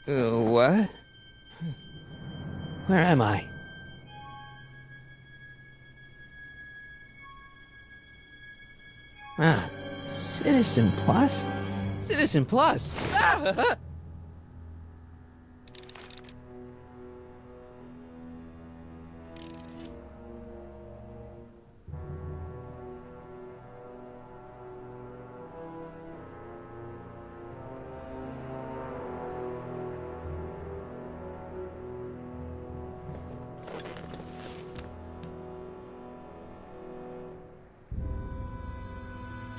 What? Where am I? Ah, Citizen Plus? Citizen Plus! Ah!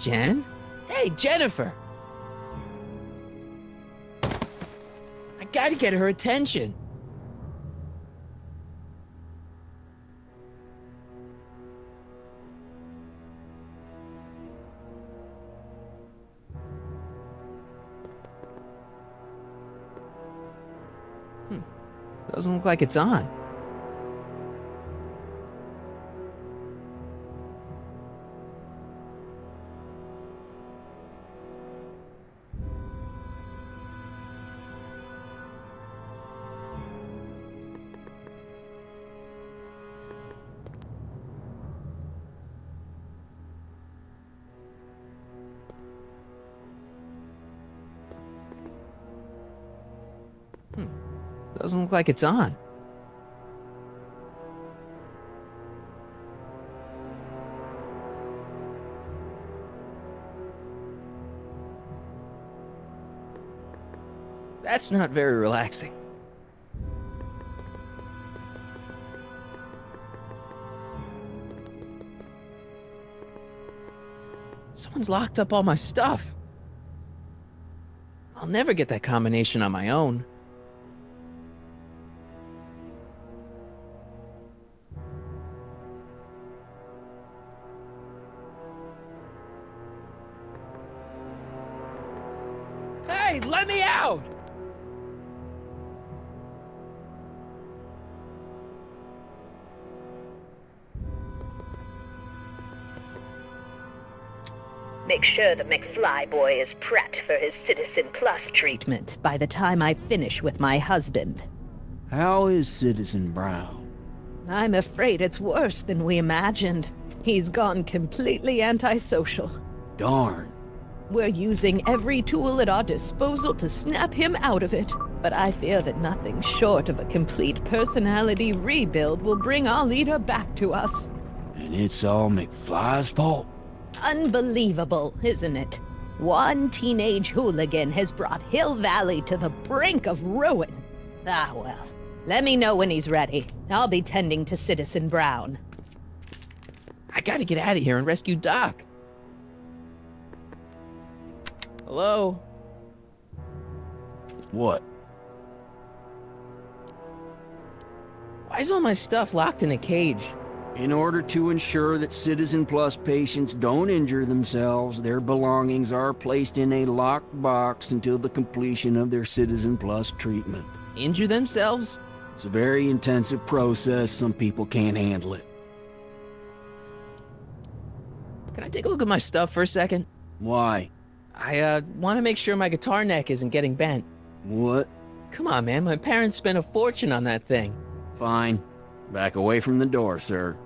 Jen? Hey, Jennifer! I gotta get her attention. Doesn't look like it's on. Doesn't look like it's on. That's not very relaxing. Someone's locked up all my stuff. I'll never get that combination on my own. Hey, let me out! Make sure the McFly boy is prepped for his Citizen Plus treatment by the time I finish with my husband. How is Citizen Brown? I'm afraid it's worse than we imagined. He's gone completely antisocial. Darn. We're using every tool at our disposal to snap him out of it. But I fear that nothing short of a complete personality rebuild will bring our leader back to us. And it's all McFly's fault? Unbelievable, isn't it? One teenage hooligan has brought Hill Valley to the brink of ruin. Ah, well. Let me know when he's ready. I'll be tending to Citizen Brown. I gotta get out of here and rescue Doc. Hello? What? Why is all my stuff locked in a cage? In order to ensure that Citizen Plus patients don't injure themselves, their belongings are placed in a locked box until the completion of their Citizen Plus treatment. Injure themselves? It's a very intensive process. Some people can't handle it. Can I take a look at my stuff for a second? Why? I, want to make sure my guitar neck isn't getting bent. What? Come on, man. My parents spent a fortune on that thing. Fine. Back away from the door, sir.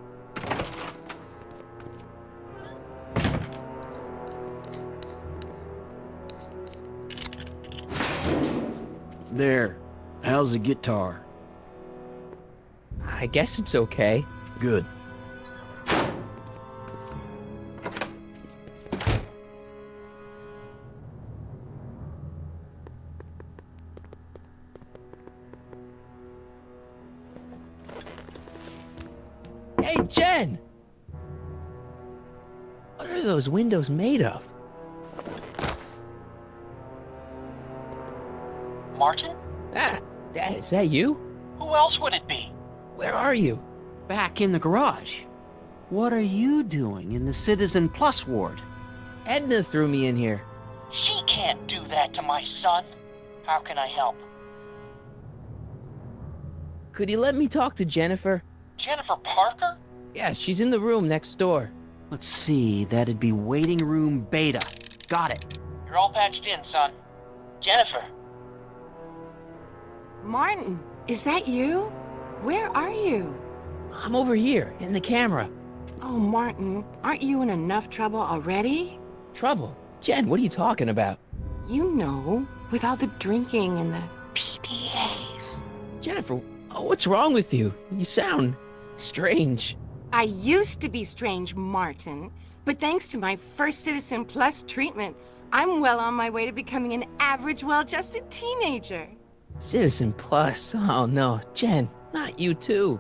There. How's the guitar? I guess it's okay. Good. Hey, Jen! What are those windows made of? Martin? Ah, Dad, is that you? Who else would it be? Where are you? Back in the garage. What are you doing in the Citizen Plus ward? Edna threw me in here. She can't do that to my son. How can I help? Could you let me talk to Jennifer? Jennifer Parker? Yeah, she's in the room next door. Let's see, that'd be waiting room beta. Got it. You're all patched in, son. Jennifer. Martin, is that you? Where are you? I'm over here, in the camera. Oh, Martin, aren't you in enough trouble already? Trouble? Jen, what are you talking about? You know, with all the drinking and the PDAs. Jennifer, what's wrong with you? You sound strange. I used to be strange, Martin, but thanks to my first Citizen Plus treatment, I'm well on my way to becoming an average, well-adjusted teenager. Citizen Plus? Oh no, Jen, not you too.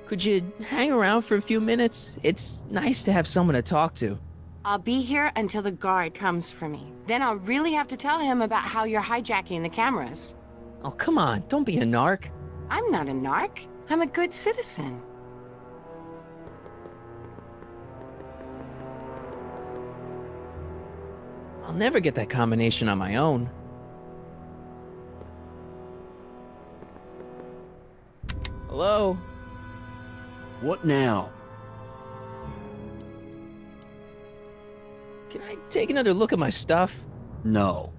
Could you hang around for a few minutes? It's nice to have someone to talk to. I'll be here until the guard comes for me. Then I'll really have to tell him about how you're hijacking the cameras. Oh, come on, don't be a narc. I'm not a narc. I'm a good citizen. I'll never get that combination on my own. Hello? What now? Can I take another look at my stuff? No.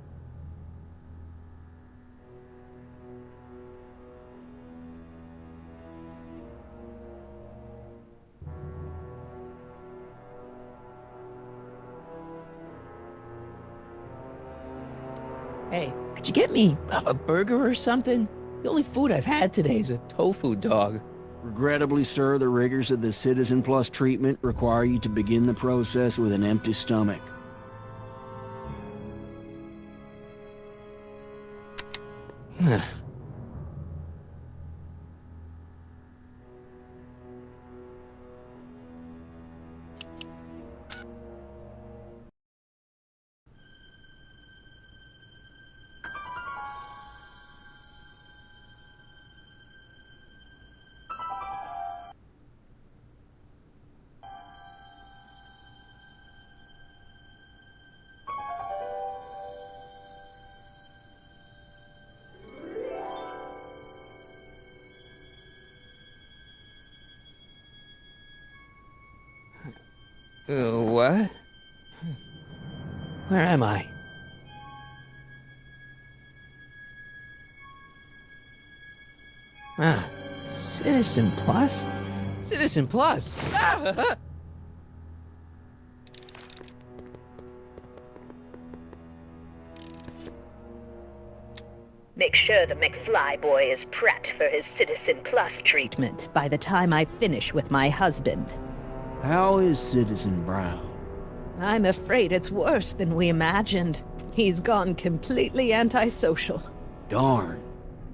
Hey, could you get me a burger or something? The only food I've had today is a tofu dog. Regrettably, sir, the rigors of the Citizen Plus treatment require you to begin the process with an empty stomach. What? Where am I? Ah, Citizen Plus? Citizen Plus! Ah! Make sure the McFly boy is prepped for his Citizen Plus treatment by the time I finish with my husband. How is Citizen Brown? I'm afraid it's worse than we imagined. He's gone completely antisocial. Darn.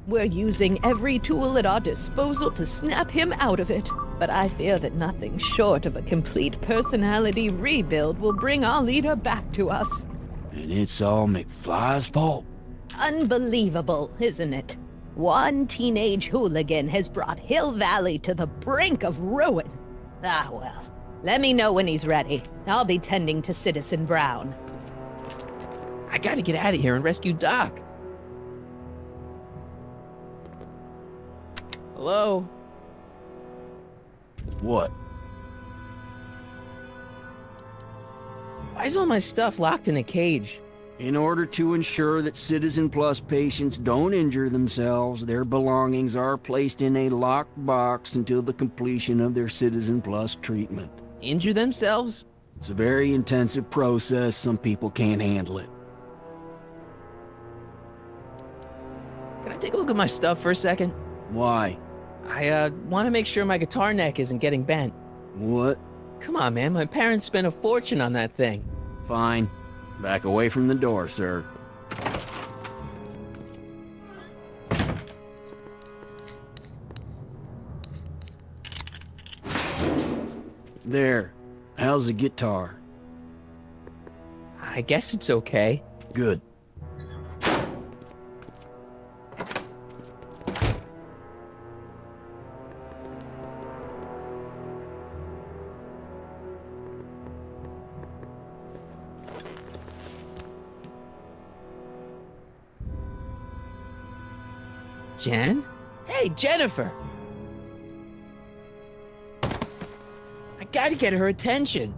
We're using every tool at our disposal to snap him out of it. But I fear that nothing short of a complete personality rebuild will bring our leader back to us. And it's all McFly's fault. Unbelievable, isn't it? One teenage hooligan has brought Hill Valley to the brink of ruin. Ah, well. Let me know when he's ready. I'll be tending to Citizen Brown. I gotta get out of here and rescue Doc. Hello? What? Why is all my stuff locked in a cage? In order to ensure that Citizen Plus patients don't injure themselves, their belongings are placed in a locked box until the completion of their Citizen Plus treatment. Injure themselves? It's a very intensive process. Some people can't handle it. Can I take a look at my stuff for a second? Why? I want to make sure my guitar neck isn't getting bent. What? Come on, man. My parents spent a fortune on that thing. Fine. Back away from the door, sir. There. How's the guitar? I guess it's okay. Good. Jen? Hey, Jennifer! I gotta get her attention.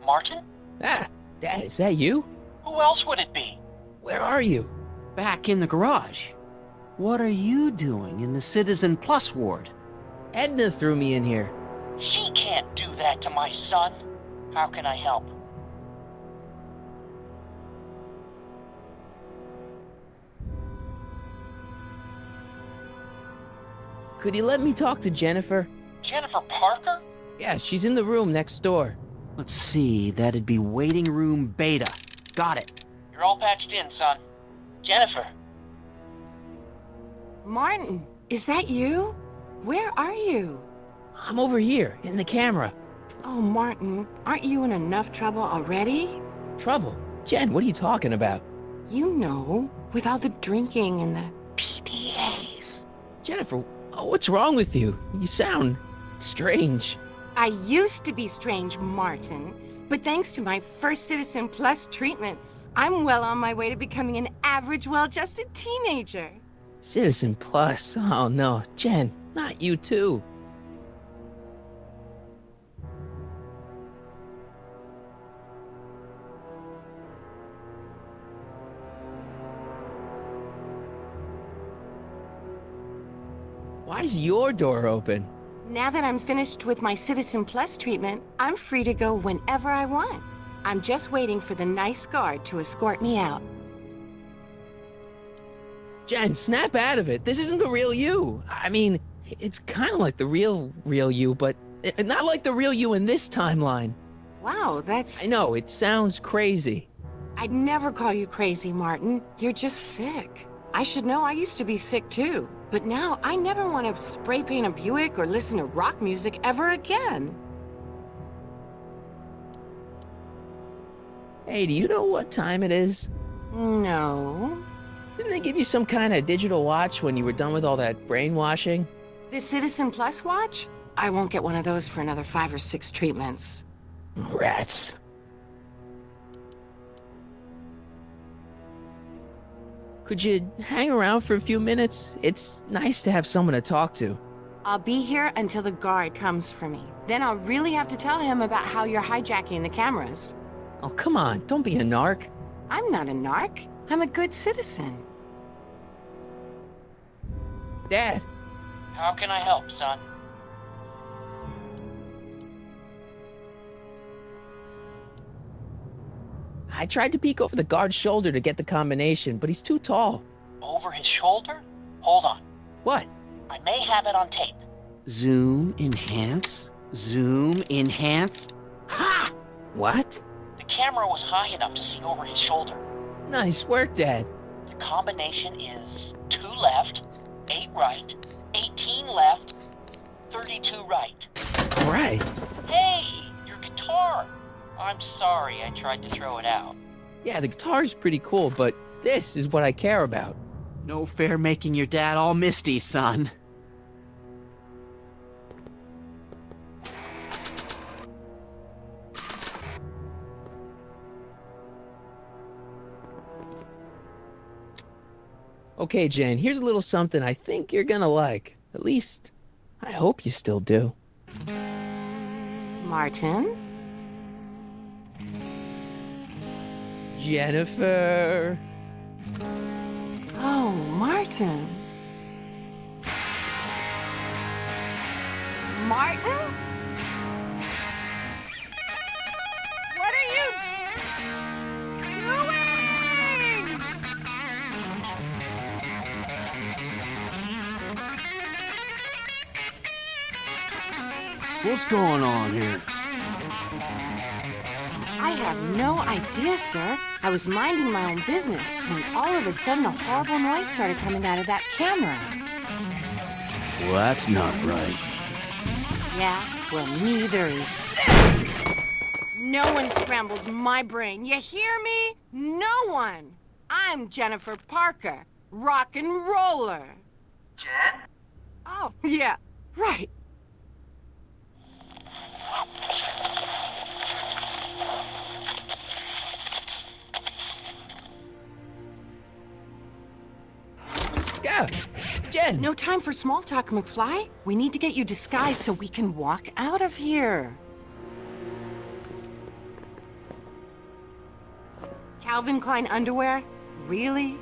Martin? Ah, Dad, is that you? Who else would it be? Where are you? Back in the garage. What are you doing in the Citizen Plus ward? Edna threw me in here. She can't do that to my son. How can I help? Could you let me talk to Jennifer? Jennifer Parker? Yeah, she's in the room next door. Let's see, that'd be waiting room beta. Got it. You're all patched in, son. Jennifer. Martin, is that you? Where are you? I'm over here, in the camera. Oh, Martin, aren't you in enough trouble already? Trouble? Jen, what are you talking about? You know, with all the drinking and the PDAs. Jennifer, what's wrong with you? You sound strange. I used to be strange, Martin, but thanks to my first Citizen Plus treatment, I'm well on my way to becoming an average, well-adjusted teenager. Citizen Plus? Oh no, Jen, not you too. Why's your door open? Now that I'm finished with my Citizen Plus treatment, I'm free to go whenever I want. I'm just waiting for the nice guard to escort me out. Jen, snap out of it. This isn't the real you. I mean, it's kind of like the real you, but not like the real you in this timeline. Wow, I know, it sounds crazy. I'd never call you crazy, Martin. You're just sick. I should know, I used to be sick too. But now I never want to spray paint a Buick or listen to rock music ever again. Hey, do you know what time it is? No. Didn't they give you some kind of digital watch when you were done with all that brainwashing? The Citizen Plus watch? I won't get one of those for another 5 or 6 treatments. Rats. Could you hang around for a few minutes? It's nice to have someone to talk to. I'll be here until the guard comes for me. Then I'll really have to tell him about how you're hijacking the cameras. Oh, come on, don't be a narc. I'm not a narc. I'm a good citizen. Dad, How can I help, son? I tried to peek over the guard's shoulder to get the combination, but he's too tall. Over his shoulder? Hold on. What? I may have it on tape. Zoom, enhance, zoom, enhance. Ha! What? The camera was high enough to see over his shoulder. Nice work, Dad. The combination is 2 left, 8 right, 18 left, 32 right. All right. Hey, your guitar! I'm sorry I tried to throw it out. Yeah, the guitar's pretty cool, but this is what I care about. No fair making your dad all misty, son. Okay, Jane, here's a little something I think you're gonna like. At least, I hope you still do. Martin? Jennifer. Oh, Martin. Martin? What are you doing? What's going on here? I have no idea, sir. I was minding my own business when all of a sudden a horrible noise started coming out of that camera. Well, that's not right. Yeah, well, neither is this. No one scrambles my brain. You hear me? No one. I'm Jennifer Parker, rock and roller. Jen? Oh, yeah, right. again. No time for small talk, McFly. We need to get you disguised so we can walk out of here. Calvin Klein underwear? Really?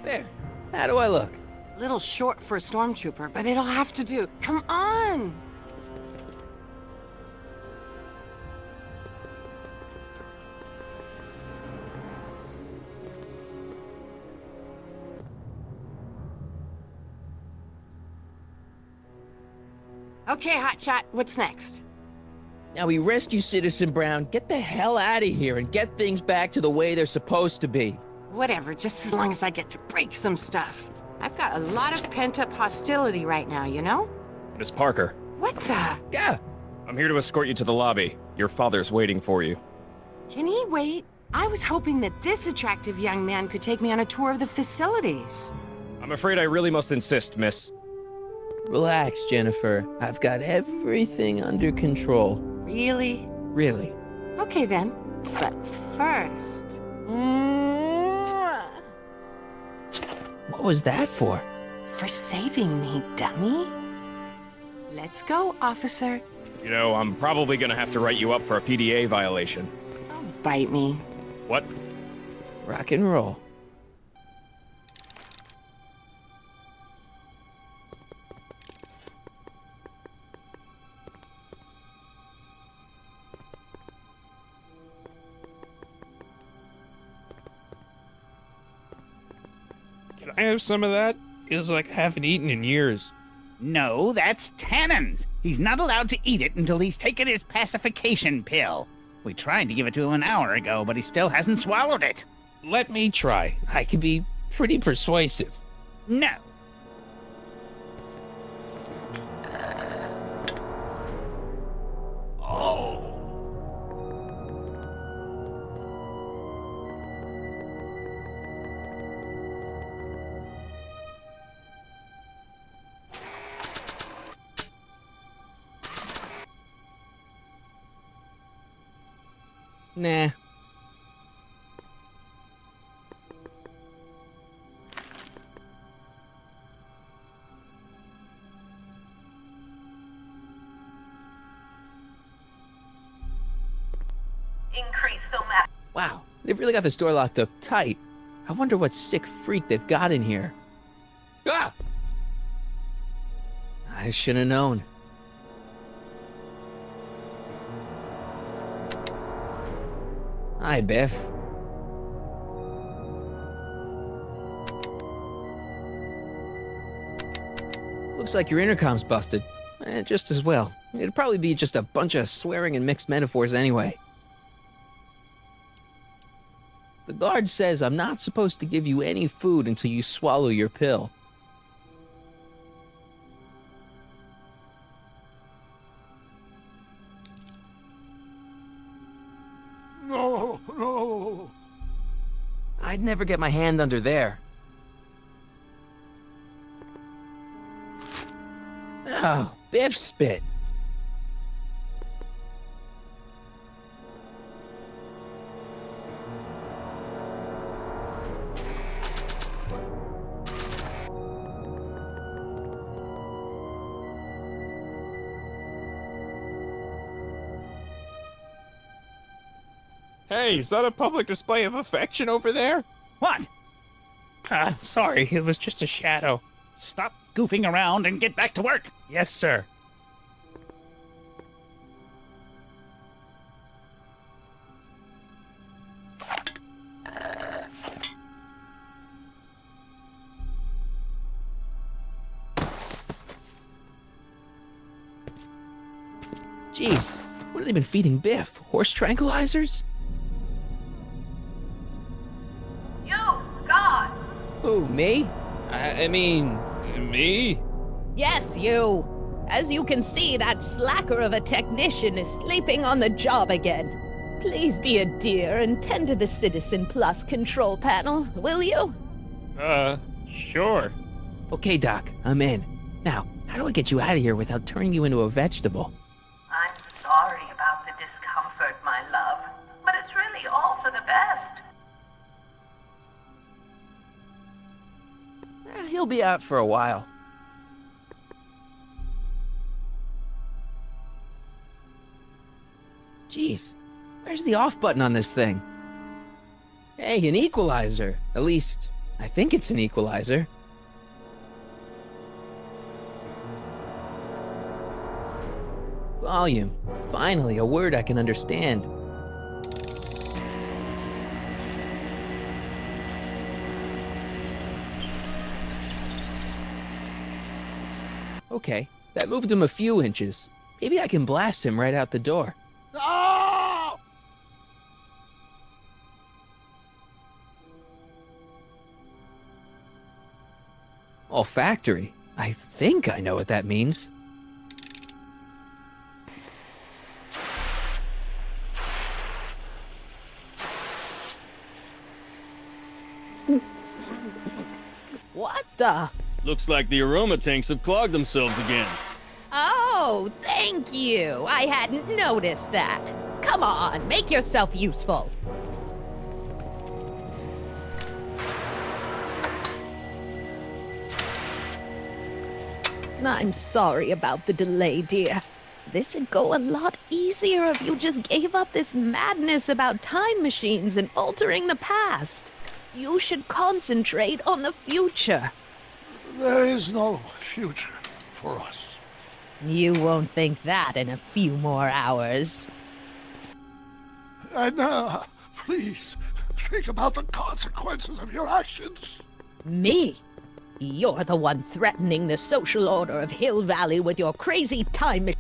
There. How do I look? Little short for a stormtrooper, but it'll have to do. Come on! Okay, Hotshot, what's next? Now we rescue Citizen Brown, get the hell out of here, and get things back to the way they're supposed to be. Whatever, just as long as I get to break some stuff. I've got a lot of pent-up hostility right now, you know? Miss Parker, What the? Yeah. I'm here to escort you to the lobby. Your father's waiting for you. Can he wait? I was hoping that this attractive young man could take me on a tour of the facilities. I'm afraid I really must insist, miss. Relax, Jennifer. I've got everything under control. Really? Really. Okay then. But first... What was that for? For saving me, dummy. Let's go, officer. You know, I'm probably gonna have to write you up for a PDA violation. Don't bite me. What? Rock and roll. Can I have some of that? Feels like I haven't eaten in years. No, that's Tannen's. He's not allowed to eat it until he's taken his pacification pill. We tried to give it to him an hour ago, but he still hasn't swallowed it. Let me try. I can be pretty persuasive. No. Nah. Increase the map. Wow, they've really got this door locked up tight. I wonder what sick freak they've got in here. Ah! I should have known. Hi, Biff. Looks like your intercom's busted. Just as well. It'd probably be just a bunch of swearing and mixed metaphors anyway. The guard says I'm not supposed to give you any food until you swallow your pill. No, no. I'd never get my hand under there. Oh, Biff spit. Hey, is that a public display of affection over there? What? Sorry, it was just a shadow. Stop goofing around and get back to work. Yes, sir. Jeez, what have they been feeding Biff? Horse tranquilizers? You, God. Who, me? I mean, me? Yes, you. As you can see, that slacker of a technician is sleeping on the job again. Please be a dear and tend to the Citizen Plus control panel, will you? Sure. Okay, Doc, I'm in. Now, how do I get you out of here without turning you into a vegetable? I'm sorry about the discomfort, my love, but it's really all for the best. He'll He'll be out for a while. Jeez, where's the off button on this thing? Hey, an equalizer. At least, I think it's an equalizer. Volume. Finally, a word I can understand. Okay, that moved him a few inches. Maybe I can blast him right out the door. No! Olfactory. I think I know what that means. What the? Looks like the aroma tanks have clogged themselves again. Oh, thank you. I hadn't noticed that. Come on, make yourself useful. I'm sorry about the delay, dear. This'd go a lot easier if you just gave up this madness about time machines and altering the past. You should concentrate on the future. There is no future for us. You won't think that in a few more hours. Edna, please, think about the consequences of your actions. Me? You're the one threatening the social order of Hill Valley with your crazy time machine.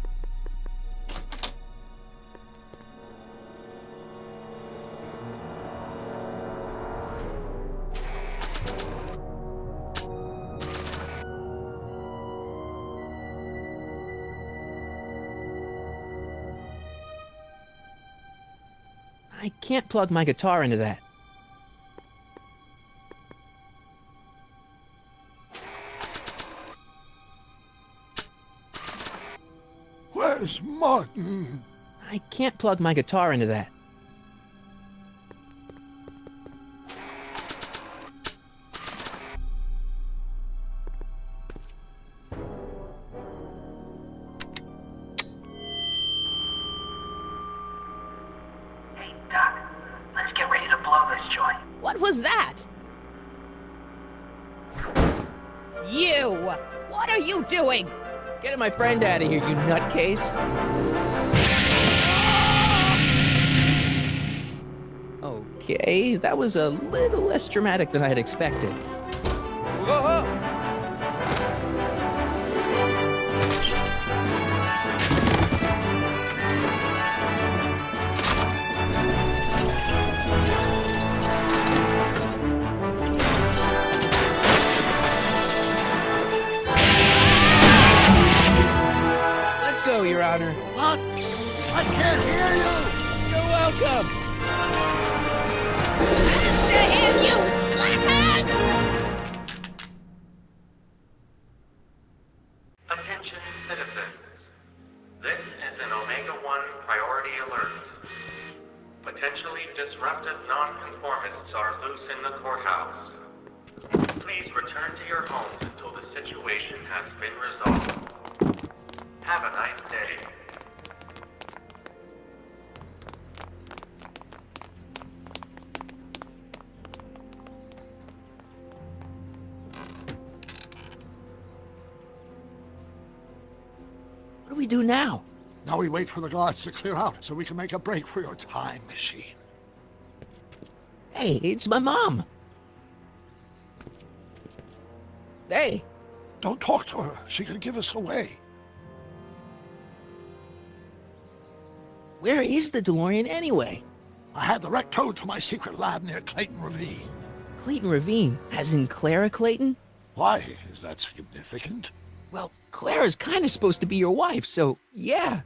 I can't plug my guitar into that. Where's Martin? I can't plug my guitar into that. Hey, Doc, let's get ready to blow this joint. What was that? You! What are you doing? Get my friend out of here, you nutcase. Okay, that was a little less dramatic than I had expected. Whoa! Let's go, Your Honor. What? I can't hear you! You're welcome. Attention citizens. This is an Omega-1 priority alert. Potentially disruptive nonconformists are loose in the courthouse. Please return to your homes until the situation has been resolved. Have a nice day. What do we do now? Now we wait for the guards to clear out so we can make a break for your time machine. Hey, it's my mom. Hey, Don't talk to her. She could give us away. where is the DeLorean anyway? I had the wreck towed to my secret lab near Clayton Ravine. Clayton Ravine, as in Clara Clayton? Why is that significant? Well, Clara's kind of supposed to be your wife, so yeah.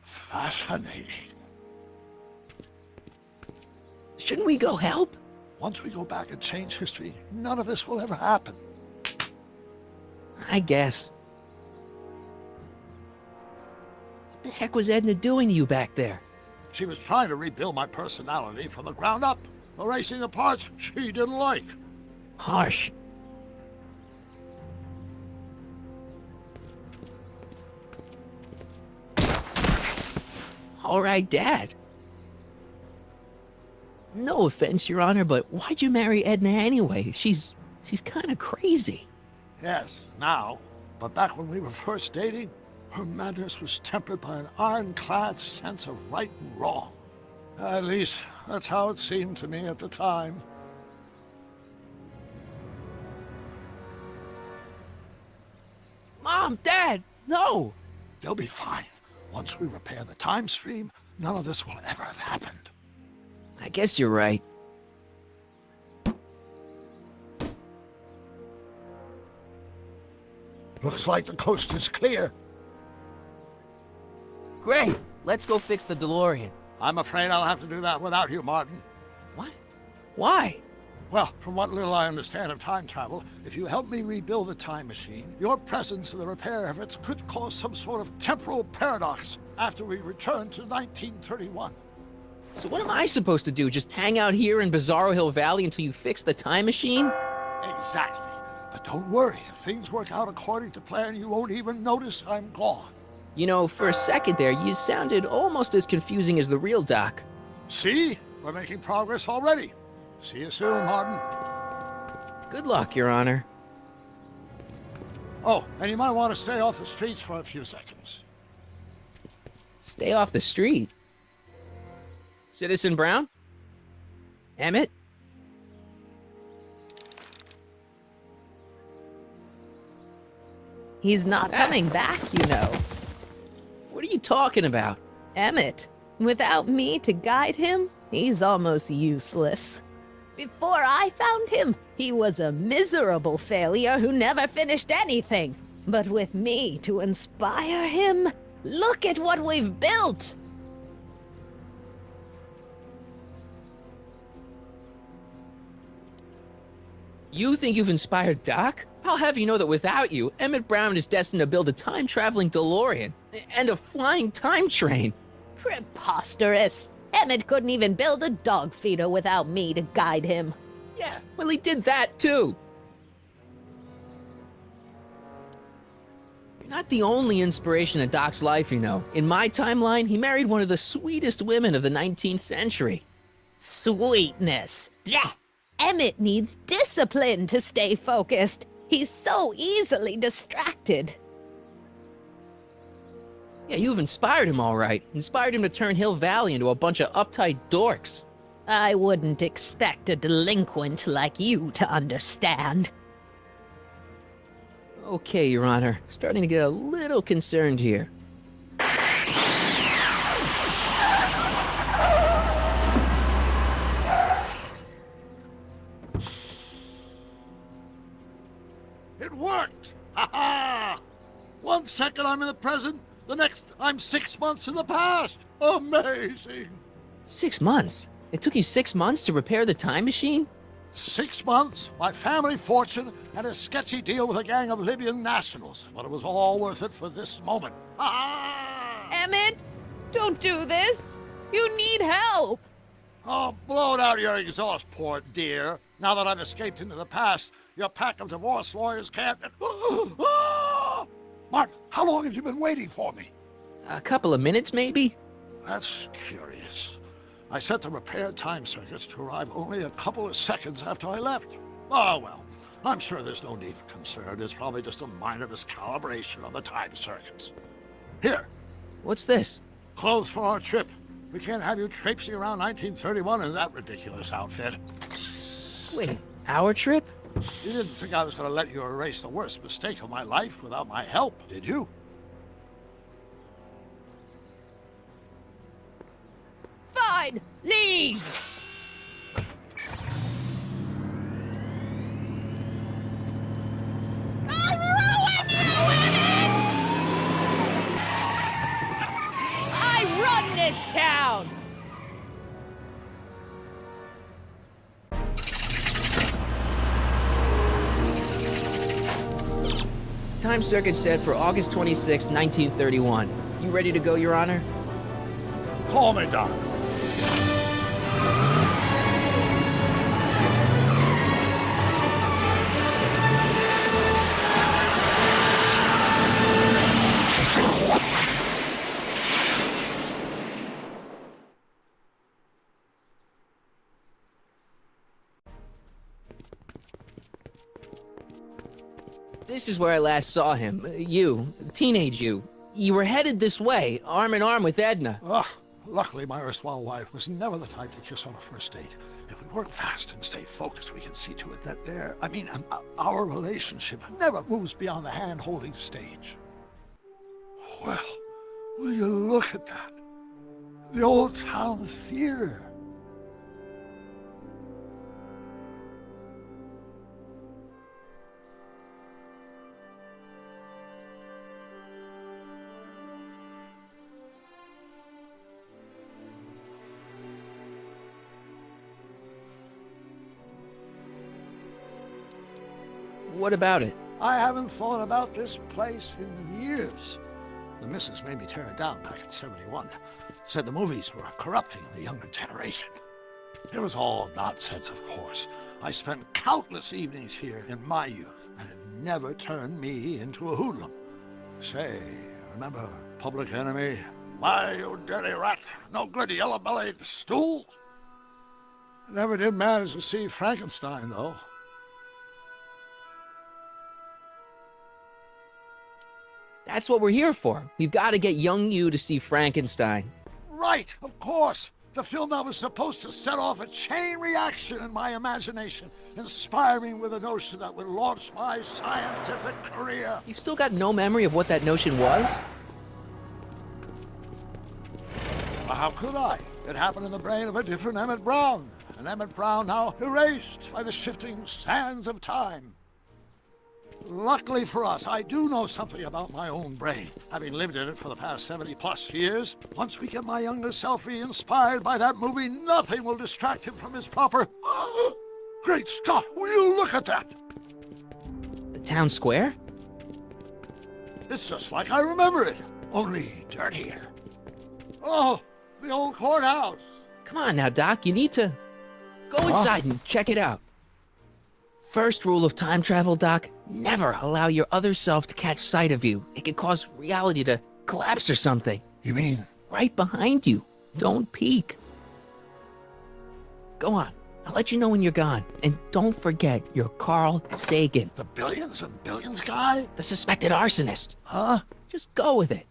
Fascinating. Shouldn't we go help? Once we go back and change history, none of this will ever happen. I guess. What the heck was Edna doing to you back there? She was trying to rebuild my personality from the ground up, erasing the parts she didn't like. Harsh. All right, Dad. No offense, Your Honor, but why'd you marry Edna anyway? She's kind of crazy. Yes, now. But back when we were first dating, her madness was tempered by an ironclad sense of right and wrong. At least, that's how it seemed to me at the time. Mom, Dad, no! They'll be fine. Once we repair the time stream, none of this will ever have happened. I guess you're right. Looks like the coast is clear. Great, let's go fix the DeLorean. I'm afraid I'll have to do that without you, Martin. What? Why? Well, from what little I understand of time travel, if you help me rebuild the time machine, your presence in the repair efforts could cause some sort of temporal paradox after we return to 1931. So what am I supposed to do? Just hang out here in Bizarro Hill Valley until you fix the time machine? Exactly. But don't worry, if things work out according to plan, you won't even notice I'm gone. You know, for a second there, you sounded almost as confusing as the real Doc. See? We're making progress already. See you soon, Martin. Good luck, Your Honor. Oh, and you might want to stay off the streets for a few seconds. Stay off the street. Citizen Brown? Emmett? He's not coming back, you know. What are you talking about? Emmett, without me to guide him, he's almost useless. Before I found him, he was a miserable failure who never finished anything. But with me to inspire him, look at what we've built! You think you've inspired Doc? I'll have you know that without you, Emmett Brown is destined to build a time-traveling DeLorean and a flying time train. Preposterous! Emmett couldn't even build a dog feeder without me to guide him. Yeah, well, he did that too. You're not the only inspiration in Doc's life, you know. In my timeline, he married one of the sweetest women of the 19th century. Sweetness. Yeah. Emmett needs discipline to stay focused. He's so easily distracted. Yeah, you've inspired him all right. Inspired him to turn Hill Valley into a bunch of uptight dorks. I wouldn't expect a delinquent like you to understand. Okay, Your Honor. Starting to get a little concerned here. It worked! Ha ha! 1 second I'm in the present, the next I'm 6 months in the past! Amazing! 6 months? It took you 6 months to repair the time machine? 6 months, my family fortune, and a sketchy deal with a gang of Libyan nationals. But it was all worth it for this moment. Ha ha! Emmett, don't do this. You need help. Oh, blow it out your exhaust port, dear. Now that I've escaped into the past, your pack of divorce lawyers can't... Martin, how long have you been waiting for me? A couple of minutes, maybe? That's curious. I set the repaired time circuits to arrive only a couple of seconds after I left. Oh, well, I'm sure there's no need for concern. It's probably just a minor miscalibration of the time circuits. Here. What's this? Clothes for our trip. We can't have you traipsing around 1931 in that ridiculous outfit. Wait, our trip? You didn't think I was going to let you erase the worst mistake of my life without my help, did you? Fine, leave. I'll ruin you, Emmett! I run this town! Time circuit set for August 26, 1931. You ready to go, Your Honor? Call me, Doc. This is where I last saw him. You, teenage you. You were headed this way, arm in arm with Edna. Ugh. Luckily, my erstwhile wife was never the type to kiss on a first date. If we work fast and stay focused, we can see to it that our relationship never moves beyond the hand-holding stage. Well, will you look at that? The Old Town Theater. What about it? I haven't thought about this place in years. The missus made me tear it down back in '71. Said the movies were corrupting the younger generation. It was all nonsense, of course. I spent countless evenings here in my youth, and it never turned me into a hoodlum. Say, remember Public Enemy? Why, you dirty rat, no good yellow-bellied stool? I never did manage to see Frankenstein, though. That's what we're here for. We've got to get young you to see Frankenstein. Right, of course. The film that was supposed to set off a chain reaction in my imagination, inspiring with a notion that would launch my scientific career. You've still got no memory of what that notion was? Well, how could I? It happened in the brain of a different Emmett Brown. An Emmett Brown now erased by the shifting sands of time. Luckily for us, I do know something about my own brain, having lived in it for the past 70-plus years. Once we get my younger self re-inspired by that movie, nothing will distract him from his proper... Great Scott, will you look at that? The town square? It's just like I remember it, only dirtier. Oh, the old courthouse. Come on now, Doc, you need to go inside and check it out. First rule of time travel, Doc, never allow your other self to catch sight of you. It could cause reality to collapse or something. You mean? Right behind you. Don't peek. Go on. I'll let you know when you're gone. And don't forget your Carl Sagan. The billions and billions guy? The suspected arsonist. Huh? Just go with it.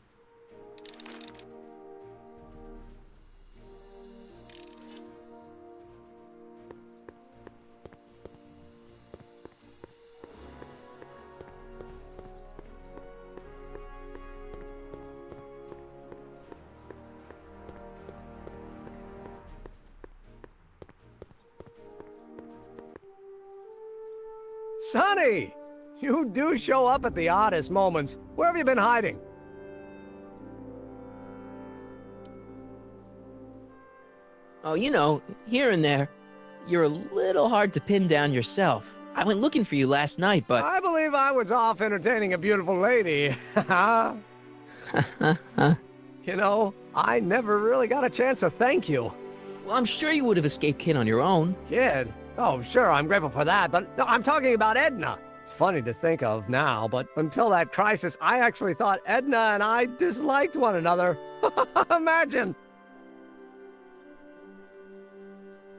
Sonny! You do show up at the oddest moments. Where have you been hiding? Oh, you know, here and there, you're a little hard to pin down yourself. I went looking for you last night, but... I believe I was off entertaining a beautiful lady. You know, I never really got a chance to thank you. Well, I'm sure you would have escaped Kid on your own. Kid? Oh, sure, I'm grateful for that, but no, I'm talking about Edna. It's funny to think of now, but until that crisis, I actually thought Edna and I disliked one another. Imagine!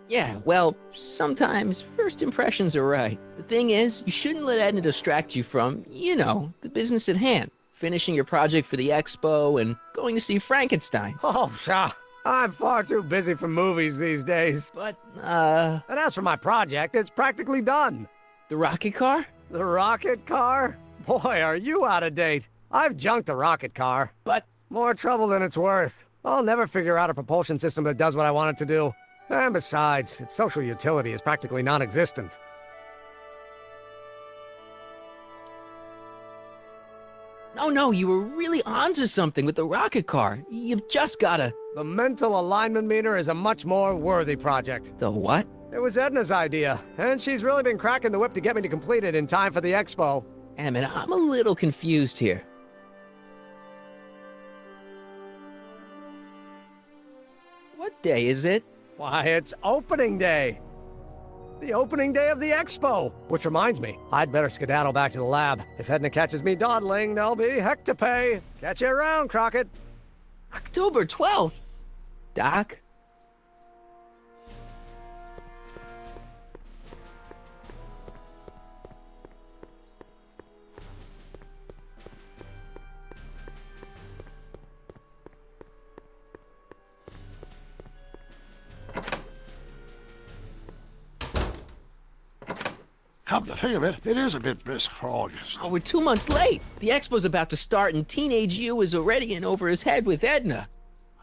Yeah, well, sometimes first impressions are right. The thing is, you shouldn't let Edna distract you from, you know, the business at hand. Finishing your project for the expo and going to see Frankenstein. Oh, pshaw. I'm far too busy for movies these days. But, And as for my project, it's practically done. The rocket car? The rocket car? Boy, are you out of date. I've junked the rocket car. But... More trouble than it's worth. I'll never figure out a propulsion system that does what I want it to do. And besides, its social utility is practically non-existent. No, you were really onto something with the rocket car. You've just gotta... The mental alignment meter is a much more worthy project. The what? It was Edna's idea, and she's really been cracking the whip to get me to complete it in time for the expo. Emmett, I'm a little confused here. What day is it? Why, it's opening day. The opening day of the expo. Which reminds me, I'd better skedaddle back to the lab. If Edna catches me dawdling, there'll be heck to pay. Catch you around, Crockett. October 12th? Doc? Come to think of it, it is a bit brisk for August. Oh, we're 2 months late. The expo's about to start and teenage you is already in over his head with Edna.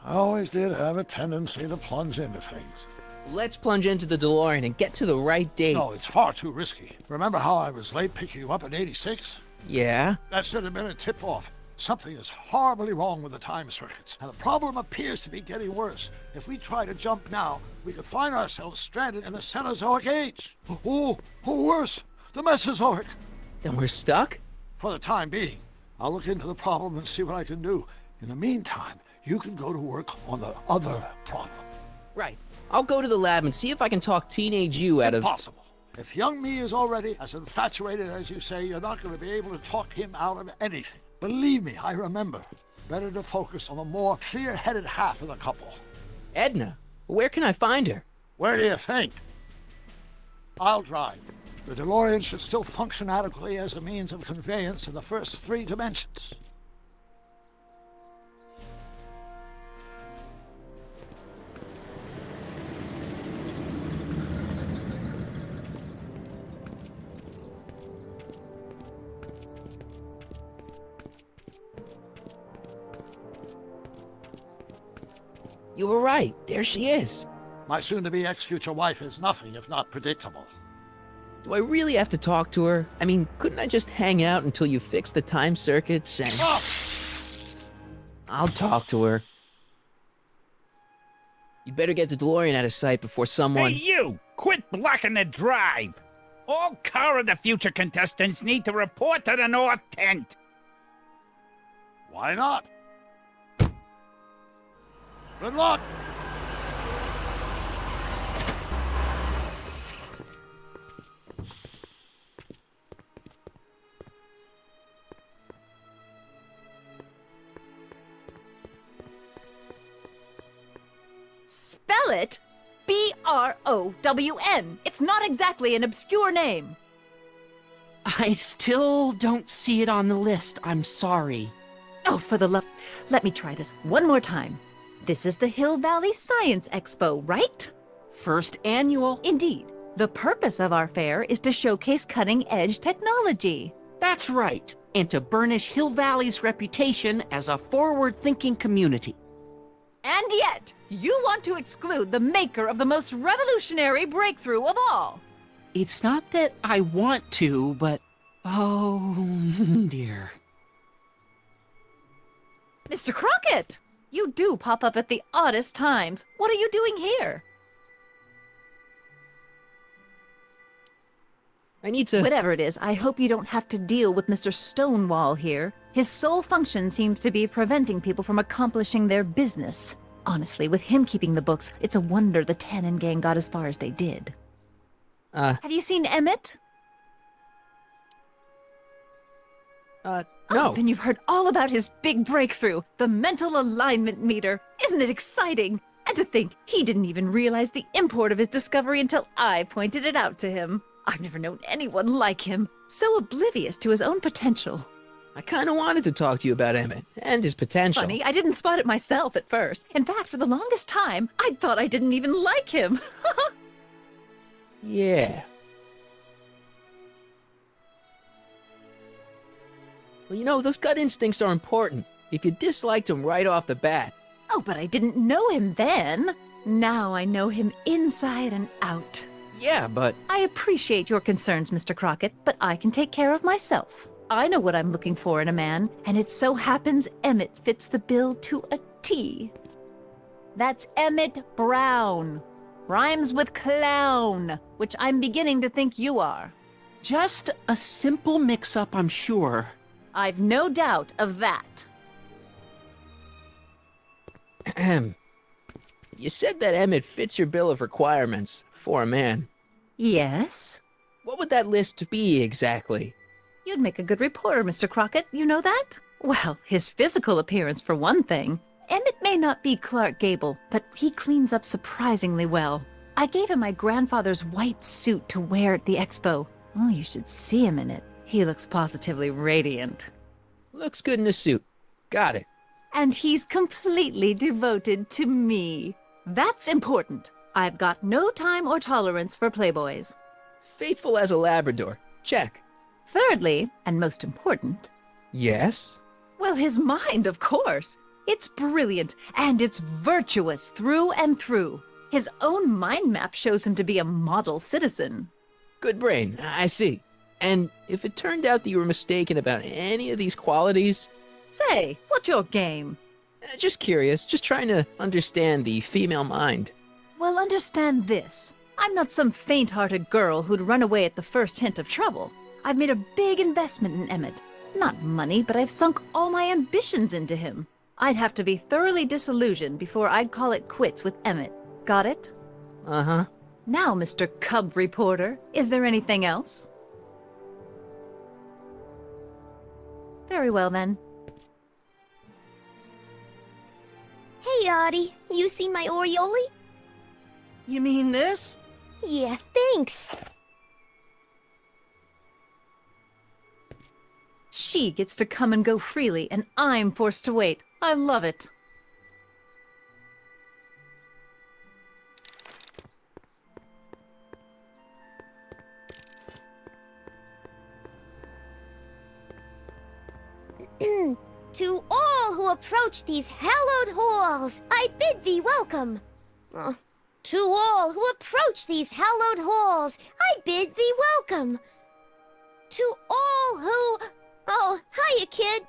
I always did have a tendency to plunge into things. Let's plunge into the DeLorean and get to the right date. No, it's far too risky. Remember how I was late picking you up in '86? Yeah? That should have been a tip-off. Something is horribly wrong with the time circuits, and the problem appears to be getting worse. If we try to jump now, we could find ourselves stranded in the Cenozoic age. Or worse, the Mesozoic. Then we're stuck? For the time being. I'll look into the problem and see what I can do. In the meantime, you can go to work on the other problem. Right. I'll go to the lab and see if I can talk teenage you out of... Impossible. If young me is already as infatuated as you say, you're not going to be able to talk him out of anything. Believe me, I remember. Better to focus on the more clear-headed half of the couple. Edna? Where can I find her? Where do you think? I'll drive. The DeLorean should still function adequately as a means of conveyance in the first 3 dimensions. You were right. There she is. My soon-to-be ex-future wife is nothing if not predictable. Do I really have to talk to her? I mean, couldn't I just hang out until you fix the time circuits and... Oh! I'll talk to her. You better get the DeLorean out of sight before someone... Hey, you! Quit blocking the drive! All Car of the Future contestants need to report to the North Tent. Why not? Good luck! Spell it B-R-O-W-N. It's not exactly an obscure name. I still don't see it on the list. I'm sorry. Oh, for the love... Let me try this one more time. This is the Hill Valley Science Expo, right? First annual. Indeed. The purpose of our fair is to showcase cutting-edge technology. That's right. And to burnish Hill Valley's reputation as a forward-thinking community. And yet, you want to exclude the maker of the most revolutionary breakthrough of all. It's not that I want to, but... oh, dear. Mr. Crockett! You do pop up at the oddest times. What are you doing here? I need to... Whatever it is, I hope you don't have to deal with Mr. Stonewall here. His sole function seems to be preventing people from accomplishing their business. Honestly, with him keeping the books, it's a wonder the Tannen gang got as far as they did. Have you seen Emmett? No. Oh, then you've heard all about his big breakthrough, the mental alignment meter. Isn't it exciting? And to think, he didn't even realize the import of his discovery until I pointed it out to him. I've never known anyone like him, so oblivious to his own potential. I kind of wanted to talk to you about Emmett and his potential. Funny, I didn't spot it myself at first. In fact, for the longest time, I thought I didn't even like him. Yeah. Well, you know, those gut instincts are important. If you disliked him right off the bat. Oh, but I didn't know him then. Now I know him inside and out. Yeah, but... I appreciate your concerns, Mr. Crockett, but I can take care of myself. I know what I'm looking for in a man, and it so happens Emmett fits the bill to a T. That's Emmett Brown. Rhymes with clown, which I'm beginning to think you are. Just a simple mix-up, I'm sure. I've no doubt of that. Ahem. You said that Emmett fits your bill of requirements for a man. Yes? What would that list be exactly? You'd make a good reporter, Mr. Crockett, you know that? Well, his physical appearance for one thing. Emmett may not be Clark Gable, but he cleans up surprisingly well. I gave him my grandfather's white suit to wear at the expo. Oh, you should see him in it. He looks positively radiant. Looks good in a suit. Got it. And he's completely devoted to me. That's important. I've got no time or tolerance for playboys. Faithful as a Labrador. Check. Thirdly, and most important, Yes? well, his mind, of course. It's brilliant, and it's virtuous through and through. His own mind map shows him to be a model citizen. Good brain, I see. And if it turned out that you were mistaken about any of these qualities, Say, what's your game? just curious, just trying to understand the female mind. Well, understand this. I'm not some faint-hearted girl who'd run away at the first hint of trouble. I've made a big investment in Emmett. Not money, but I've sunk all my ambitions into him. I'd have to be thoroughly disillusioned before I'd call it quits with Emmett. Got it? Uh-huh. Now, Mr. Cub Reporter, is there anything else? Very well, then. Hey, Artie. You seen my Oriole? You mean this? Yeah, thanks. She gets to come and go freely, and I'm forced to wait. I love it. To all who approach these hallowed halls, I bid thee welcome. To all who approach these hallowed halls, I bid thee welcome. To all who... Oh, hiya, kid.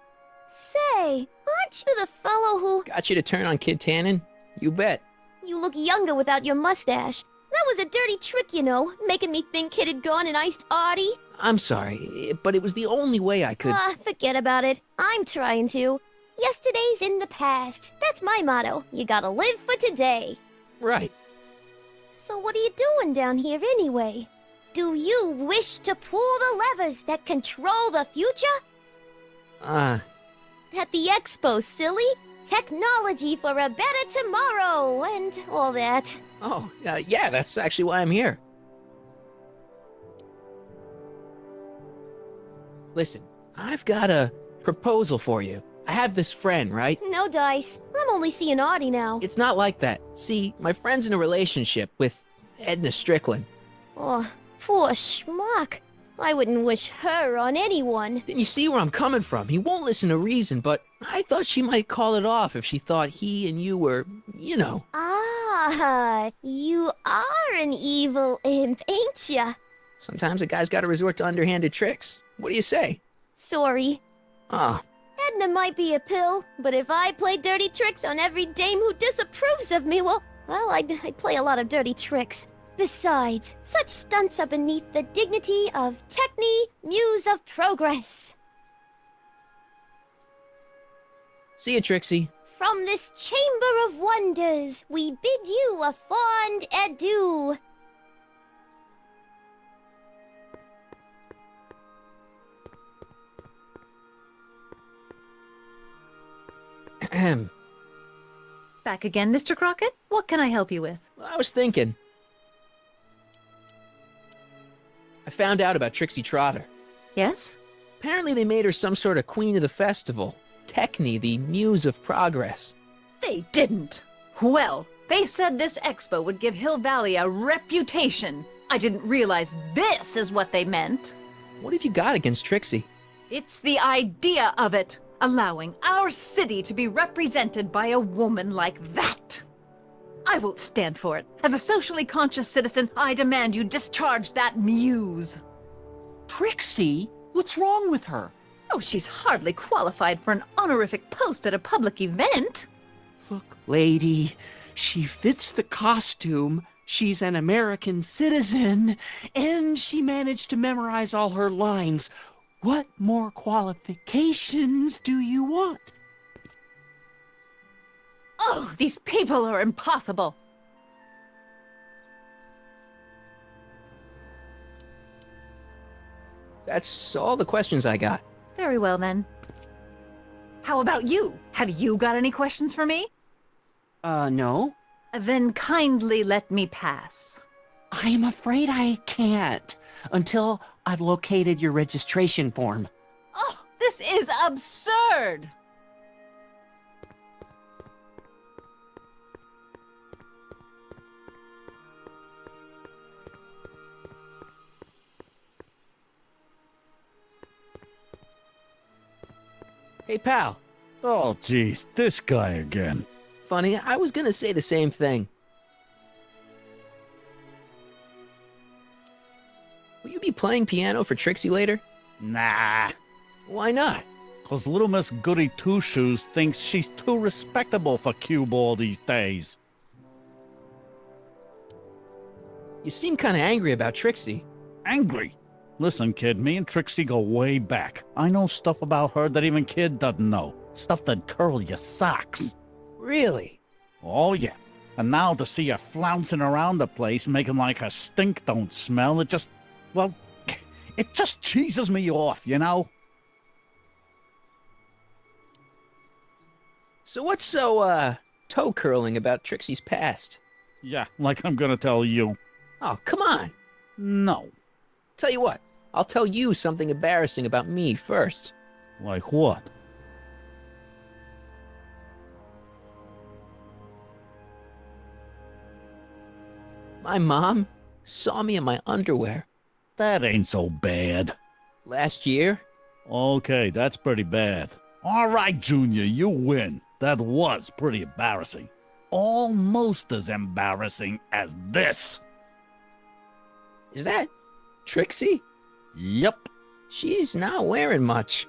Say, aren't you the fellow who... Got you to turn on Kid Tannen? You bet. You look younger without your mustache. That was a dirty trick, you know, making me think Kid had gone and iced Artie. I'm sorry, but it was the only way I could... Forget about it. I'm trying to. Yesterday's in the past. That's my motto. You gotta live for today. Right. So what are you doing down here anyway? Do you wish to pull the levers that control the future? At the expo, silly. Technology for a better tomorrow, and all that. Oh, yeah, that's actually why I'm here. Listen, I've got a proposal for you. I have this friend, right? No dice. I'm only seeing Artie now. It's not like that. See, my friend's in a relationship with Edna Strickland. Oh, poor schmuck. I wouldn't wish her on anyone. Then you see where I'm coming from. He won't listen to reason, but I thought she might call it off if she thought he and you were, you know. Ah, you are an evil imp, ain't ya? Sometimes a guy's got to resort to underhanded tricks. What do you say? Sorry. Ah. Edna might be a pill, but if I play dirty tricks on every dame who disapproves of me, well, I'd play a lot of dirty tricks. Besides, such stunts are beneath the dignity of Techne, Muse of Progress. See you, Trixie. From this chamber of wonders, we bid you a fond adieu. Ahem. Back again, Mr. Crockett? What can I help you with? Well, I was thinking. I found out about Trixie Trotter. Yes? Apparently they made her some sort of queen of the festival. Techne, the Muse of Progress. They didn't. Well, they said this expo would give Hill Valley a reputation. I didn't realize this is what they meant. What have you got against Trixie? It's the idea of it. Allowing our city to be represented by a woman like that. I won't stand for it. As a socially conscious citizen, I demand you discharge that muse. Trixie? What's wrong with her? Oh, she's hardly qualified for an honorific post at a public event. Look, lady, she fits the costume. She's an American citizen, and she managed to memorize all her lines. What more qualifications do you want? Oh, these people are impossible. That's all the questions I got. Very well, then. How about you? Have you got any questions for me? No. Then kindly let me pass. I'm afraid I can't until I've located your registration form. Oh, this is absurd! Hey, pal. Oh, geez, this guy again. Funny, I was gonna say the same thing. Will you be playing piano for Trixie later? Nah. Why not? 'Cause little Miss Goody Two-Shoes thinks she's too respectable for cue ball these days. You seem kind of angry about Trixie. Angry? Listen, kid, me and Trixie go way back. I know stuff about her that even kid doesn't know. Stuff that'd curl your socks. Really? Oh, yeah. And now to see her flouncing around the place, making like her stink don't smell, it just cheeses me off, you know? So what's so, toe-curling about Trixie's past? Yeah, like I'm gonna tell you. Oh, come on. No. Tell you what, I'll tell you something embarrassing about me first. Like what? My mom saw me in my underwear. That ain't so bad. Last year? Okay, that's pretty bad. All right, Junior, you win. That was pretty embarrassing. Almost as embarrassing as this. Is that Trixie? Yep. She's not wearing much.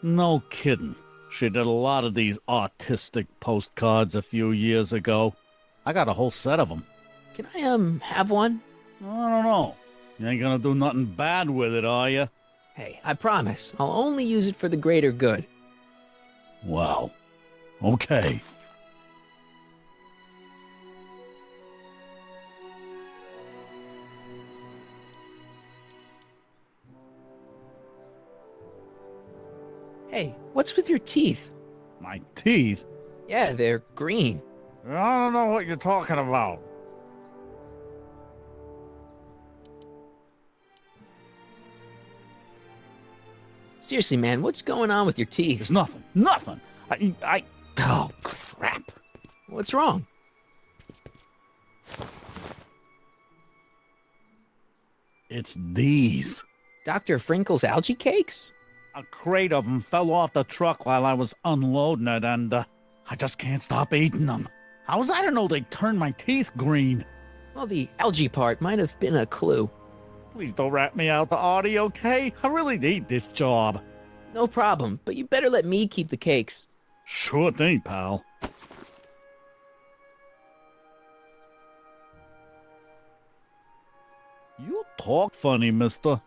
No kidding. She did a lot of these artistic postcards a few years ago. I got a whole set of them. Can I, have one? I don't know. You ain't gonna do nothing bad with it, are you? Hey, I promise. I'll only use it for the greater good. Wow. Okay. Hey, what's with your teeth? My teeth? Yeah, they're green. I don't know what you're talking about. Seriously, man, what's going on with your teeth? There's nothing. Nothing. Oh, crap. What's wrong? It's these. Dr. Frinkle's algae cakes? A crate of them fell off the truck while I was unloading it, and I just can't stop eating them. How was I to know they'd turn my teeth green? Well, the algae part might have been a clue. Please don't rat me out to Artie, okay? I really need this job. No problem, but you better let me keep the cakes. Sure thing, pal. You talk funny, mister.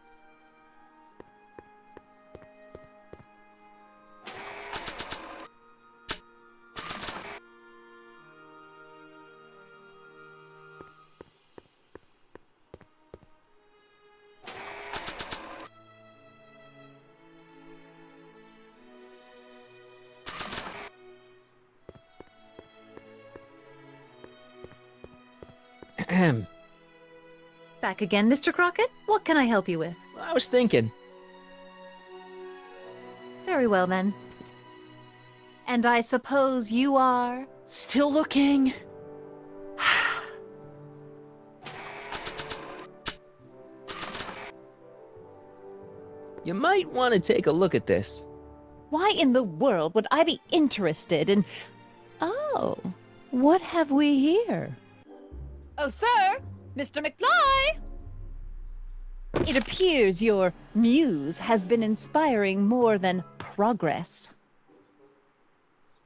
Ahem. Back again, Mr. Crockett? What can I help you with? Well, I was thinking. Very well, then. And I suppose you are... Still looking? You might want to take a look at this. Why in the world would I be interested in... Oh, what have we here? Oh, sir! Mr. McFly! It appears your muse has been inspiring more than progress.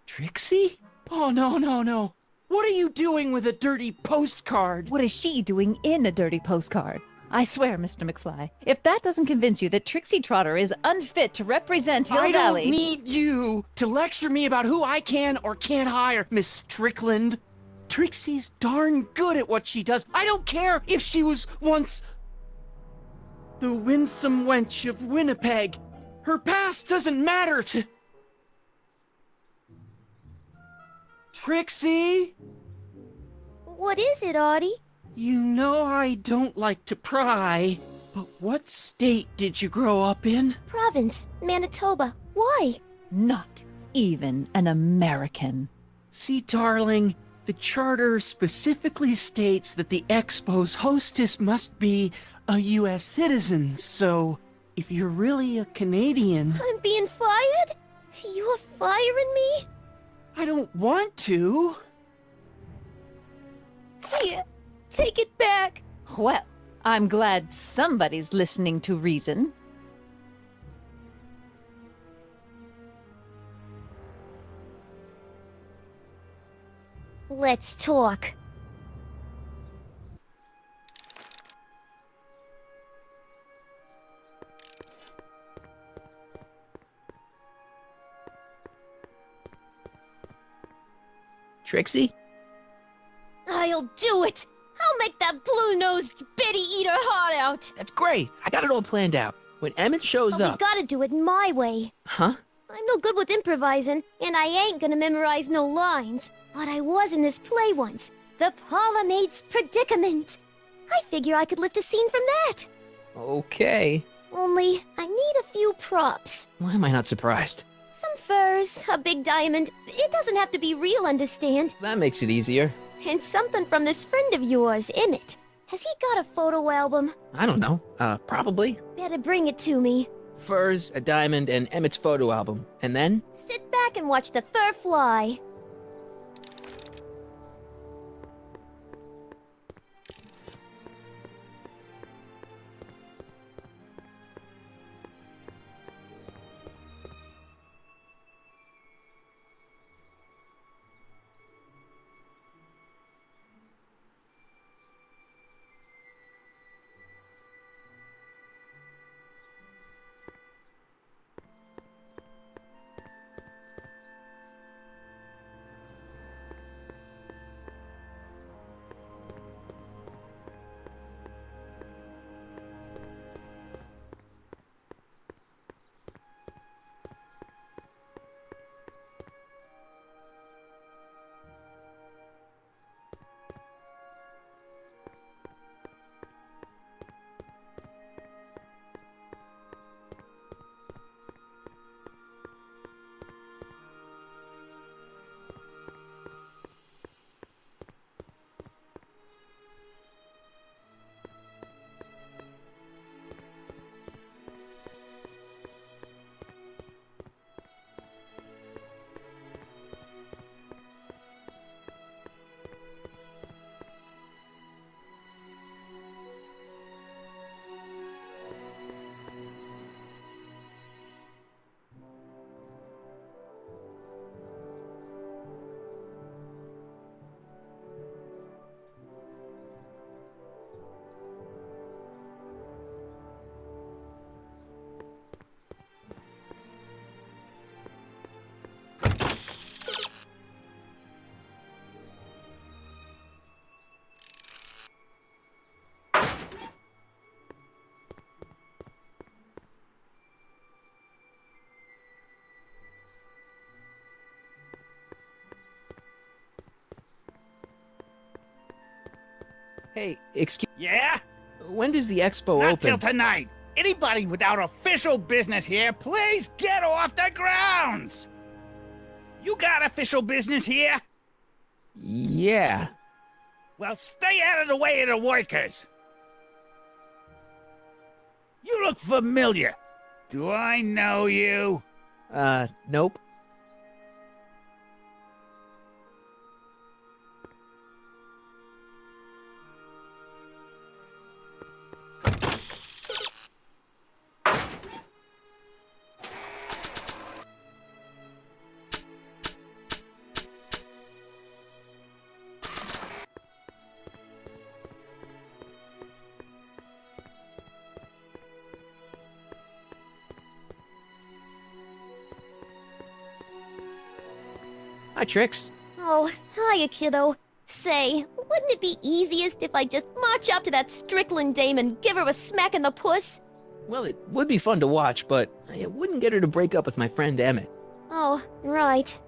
Trixie? Oh, no. What are you doing with a dirty postcard? What is she doing in a dirty postcard? I swear, Mr. McFly, if that doesn't convince you that Trixie Trotter is unfit to represent Hill I Valley... don't need you to lecture me about who I can or can't hire, Miss Strickland. Trixie's darn good at what she does. I don't care if she was once the winsome wench of Winnipeg. Her past doesn't matter to... Trixie? What is it, Artie? You know I don't like to pry, but what state did you grow up in? Province, Manitoba. Why? Not even an American. See, darling, the charter specifically states that the Expo's hostess must be a U.S. citizen, so if you're really a Canadian... I'm being fired? You're firing me? I don't want to. Here, take it back. Well, I'm glad somebody's listening to reason. Let's talk. Trixie? I'll do it! I'll make that blue-nosed bitty eat her heart out! That's great. I got it all planned out. When Emmett shows But up... we gotta do it my way. Huh? I'm no good with improvising, and I ain't gonna memorize no lines. But I was in this play once. The Parlourmaid's Predicament. I figure I could lift a scene from that. Okay. Only, I need a few props. Why am I not surprised? Some furs, a big diamond. It doesn't have to be real, understand? That makes it easier. And something from this friend of yours, Emmett. Has he got a photo album? I don't know. Probably. Better bring it to me. Furs, a diamond, and Emmett's photo album. And then? Sit back and watch the fur fly. Hey, excuse... Yeah? When does the expo Not open? till tonight. Anybody without official business here, please get off the grounds! You got official business here? Yeah. Well, stay out of the way of the workers. You look familiar. Do I know you? Nope. Hi, Trix. Oh, hiya, kiddo. Say, wouldn't it be easiest if I just march up to that Strickland dame and give her a smack in the puss? Well, it would be fun to watch, but it wouldn't get her to break up with my friend Emmett. Oh, right.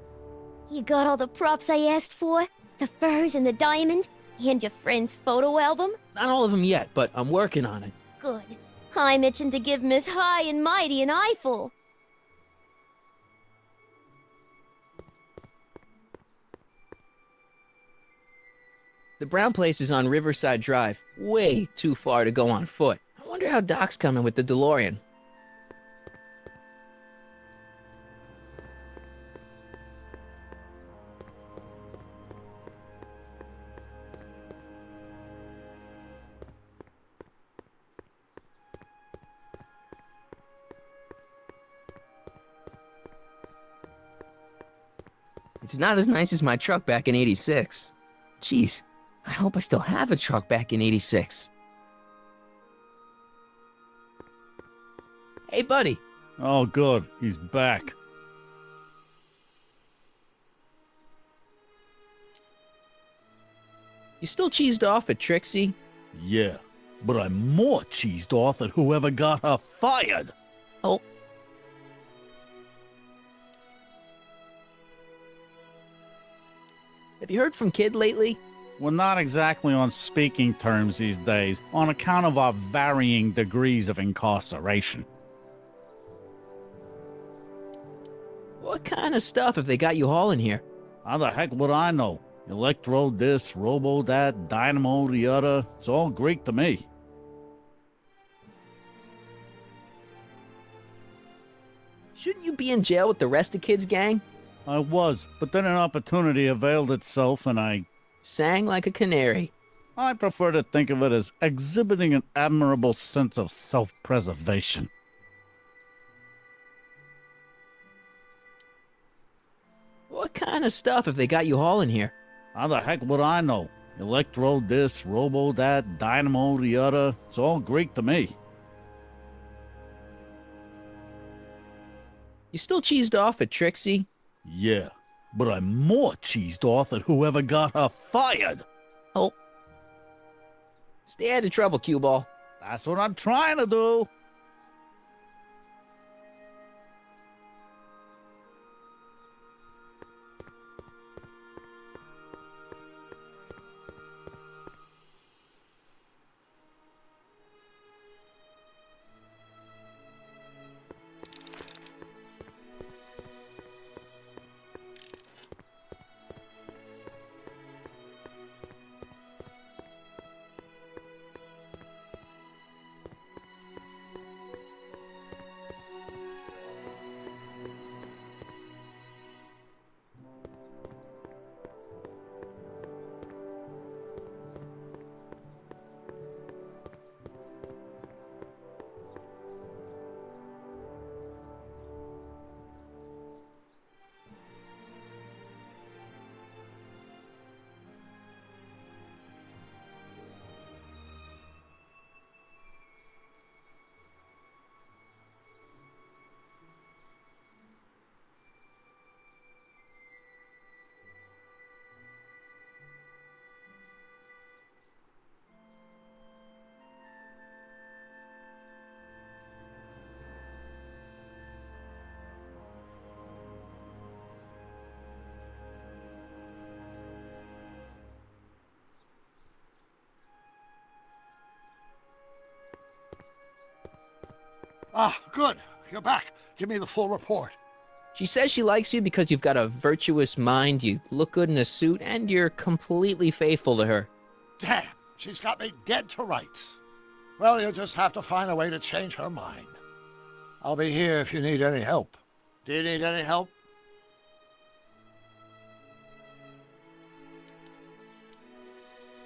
You got all the props I asked for? The furs and the diamond? And your friend's photo album? Not all of them yet, but I'm working on it. Good. I'm itching to give Miss High and Mighty an eyeful. The brown place is on Riverside Drive. Way too far to go on foot. I wonder how Doc's coming with the DeLorean. It's not as nice as my truck back in '86. Jeez, I hope I still have a truck back in '86. Hey, buddy. Oh, good. He's back. You still cheesed off at Trixie? Yeah, but I'm more cheesed off at whoever got her fired. Oh. Have you heard from Kid lately? We're not exactly on speaking terms these days, on account of our varying degrees of incarceration. What kind of stuff have they got you hauling here? How the heck would I know? Electro this, robo that, dynamo the other. It's all Greek to me. Shouldn't you be in jail with the rest of Kid's gang? I was, but then an opportunity availed itself and I sang like a canary. I prefer to think of it as exhibiting an admirable sense of self-preservation. What kind of stuff have they got you hauling here? How the heck would I know? Electro this, robo that, dynamo the other. It's all Greek to me. You still cheesed off at Trixie? Yeah, but I'm more cheesed off at whoever got her fired. Oh. Stay out of trouble, cue ball. That's what I'm trying to do. Ah, good. You're back. Give me the full report. She says she likes you because you've got a virtuous mind, you look good in a suit, and you're completely faithful to her. Damn, she's got me dead to rights. Well, you'll just have to find a way to change her mind. I'll be here if you need any help. Do you need any help?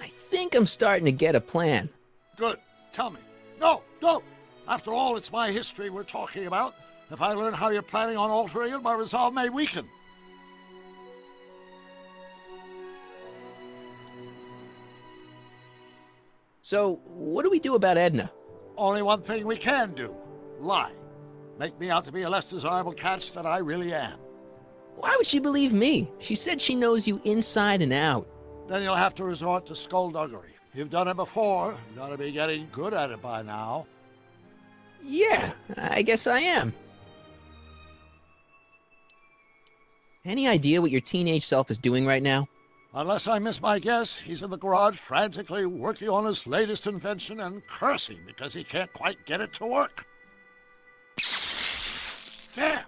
I think I'm starting to get a plan. Good. Tell me. No, don't. After all, it's my history we're talking about. If I learn how you're planning on altering it, my resolve may weaken. So, what do we do about Edna? Only one thing we can do. Lie. Make me out to be a less desirable catch than I really am. Why would she believe me? She said she knows you inside and out. Then you'll have to resort to skullduggery. You've done it before. You gotta be getting good at it by now. Yeah, I guess I am. Any idea what your teenage self is doing right now? Unless I miss my guess, he's in the garage frantically working on his latest invention and cursing because he can't quite get it to work. Damn!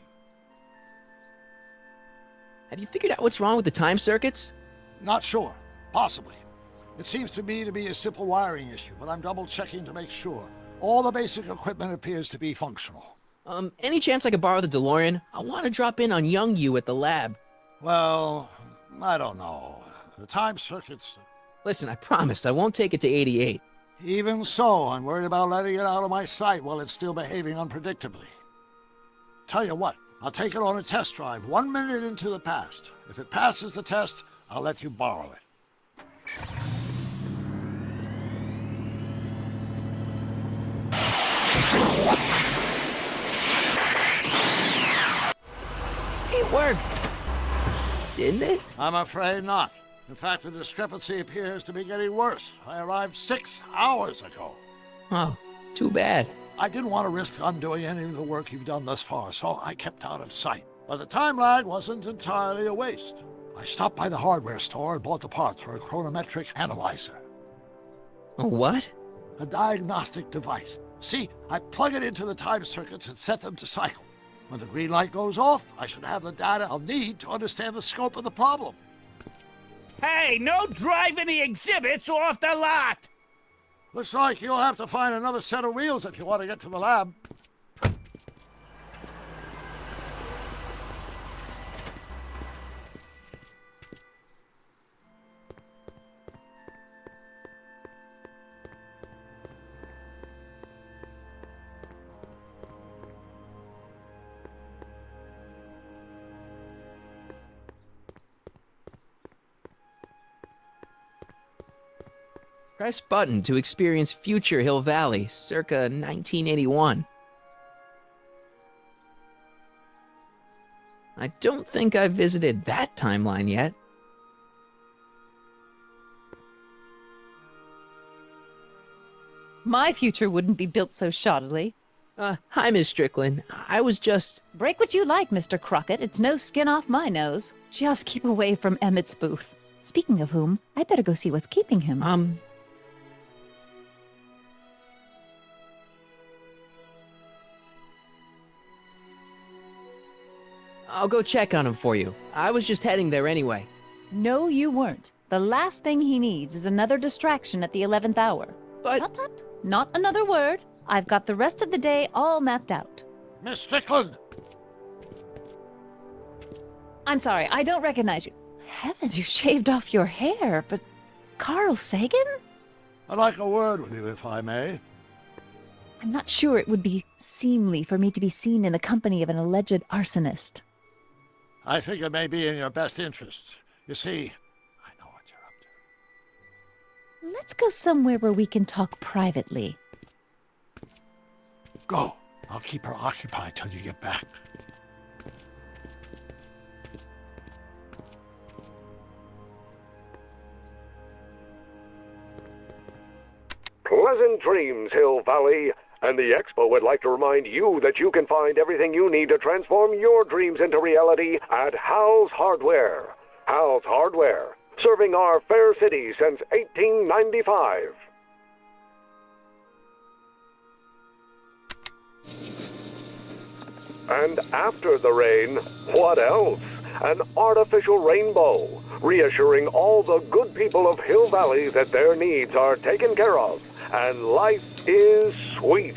Have you figured out what's wrong with the time circuits? Not sure. Possibly. It seems to me to be a simple wiring issue, but I'm double-checking to make sure. All the basic equipment appears to be functional. Any chance I could borrow the DeLorean? I want to drop in on young you at the lab. Well, I don't know. The time circuits... Listen, I promise I won't take it to 88. Even so, I'm worried about letting it out of my sight while it's still behaving unpredictably. Tell you what, I'll take it on a test drive 1 minute into the past. If it passes the test, I'll let you borrow it. It worked. Didn't it? I'm afraid not. In fact, the discrepancy appears to be getting worse. I arrived 6 hours ago. Oh, too bad. I didn't want to risk undoing any of the work you've done thus far, so I kept out of sight. But the time lag wasn't entirely a waste. I stopped by the hardware store and bought the parts for a chronometric analyzer. A what? A diagnostic device. See, I plug it into the time circuits and set them to cycle. When the green light goes off, I should have the data I'll need to understand the scope of the problem. Hey, no driving the exhibits off the lot! Looks like you'll have to find another set of wheels if you want to get to the lab. Press button to experience future Hill Valley, circa 1981. I don't think I've visited that timeline yet. My future wouldn't be built so shoddily. Hi, Miss Strickland. I was just... Break what you like, Mr. Crockett. It's no skin off my nose. Just keep away from Emmett's booth. Speaking of whom, I better go see what's keeping him. I'll go check on him for you. I was just heading there anyway. No, you weren't. The last thing he needs is another distraction at the 11th hour. But... Tut tut. Not another word. I've got the rest of the day all mapped out. Miss Strickland! I'm sorry, I don't recognize you. Heavens, you shaved off your hair, but... Carl Sagan? I'd like a word with you, if I may. I'm not sure it would be seemly for me to be seen in the company of an alleged arsonist. I think it may be in your best interest. You see, I know what you're up to. Let's go somewhere where we can talk privately. Go. I'll keep her occupied till you get back. Pleasant dreams, Hill Valley. And the Expo would like to remind you that you can find everything you need to transform your dreams into reality at Hal's Hardware. Hal's Hardware, serving our fair city since 1895. And after the rain, what else? An artificial rainbow, reassuring all the good people of Hill Valley that their needs are taken care of, and life is sweet.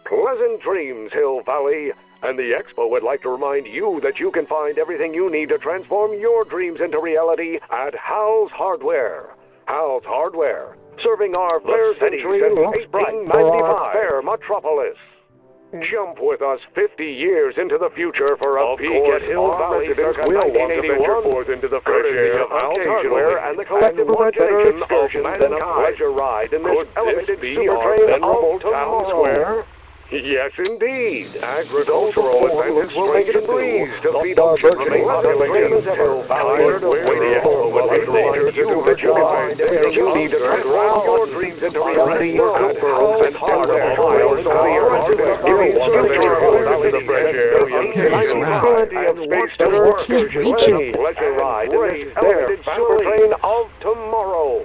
Pleasant dreams, Hill Valley. And the Expo would like to remind you that you can find everything you need to transform your dreams into reality at Hal's Hardware. Hal's Hardware, serving our fair city since 1895, fair metropolis. Jump with us 50 years into the future for a peek at Hill Valley since 1981, forth into the fresh air of Hal's Hardware and the collective imagination of mankind. Pleasure ride in this elevated super train of Town Square. Yes, indeed. Agricultural advantage will make it a breeze to feed our burgeoning population. Tired of waiting for nature to do her job. You need to transform your dreams into reality. At Hal's Hardware, giving Valley the fresh air, and space to work. Pleasure ride in this elevated super train of tomorrow.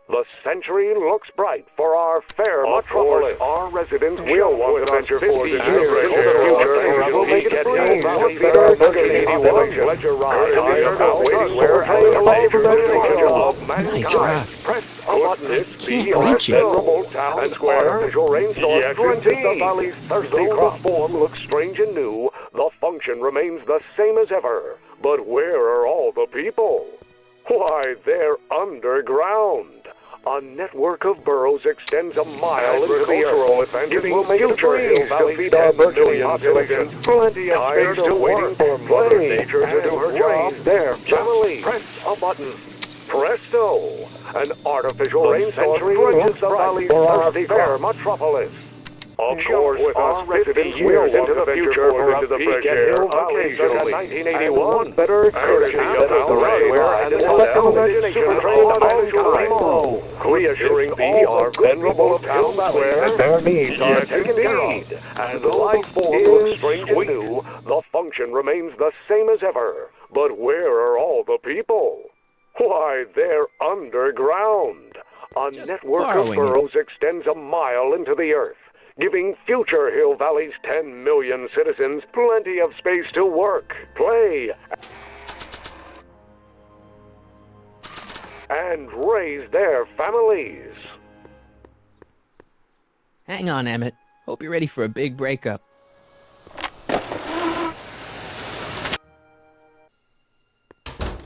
The century looks bright for our fair metropolis. Our residents will want to venture forth into the future. We'll make it free. Pleasure ride. Of mankind. Press a button. It's the memorable Town Square visual rainstorm. Yes, indeed. The valley's thirsty crop form looks strange and new. The function remains the same as ever. But where are all the people? Why, they're underground. A network of burrows extends a mile into the earth, giving future Hill Valley to feed our burgeoning population plenty of space to waiting for Mother Nature to do her job. There, family, press a button. Presto! An artificial rainstorm drenches the valley's thirsty fair metropolis. Of course, with us 50 years into the future for into the fresh air, occasionally, 1981, better courtesy of the hardware and intellectual imagination trained mankind, reassuring all our venerable town square that their needs are taken care of, and the life form looks strange and new, the function remains the same as ever. But where are all the people? Why, they're underground. A network of burrows extends a mile into the earth, giving future Hill Valley's 10 million citizens plenty of space to work, play, and raise their families. Hang on, Emmett. Hope you're ready for a big breakup.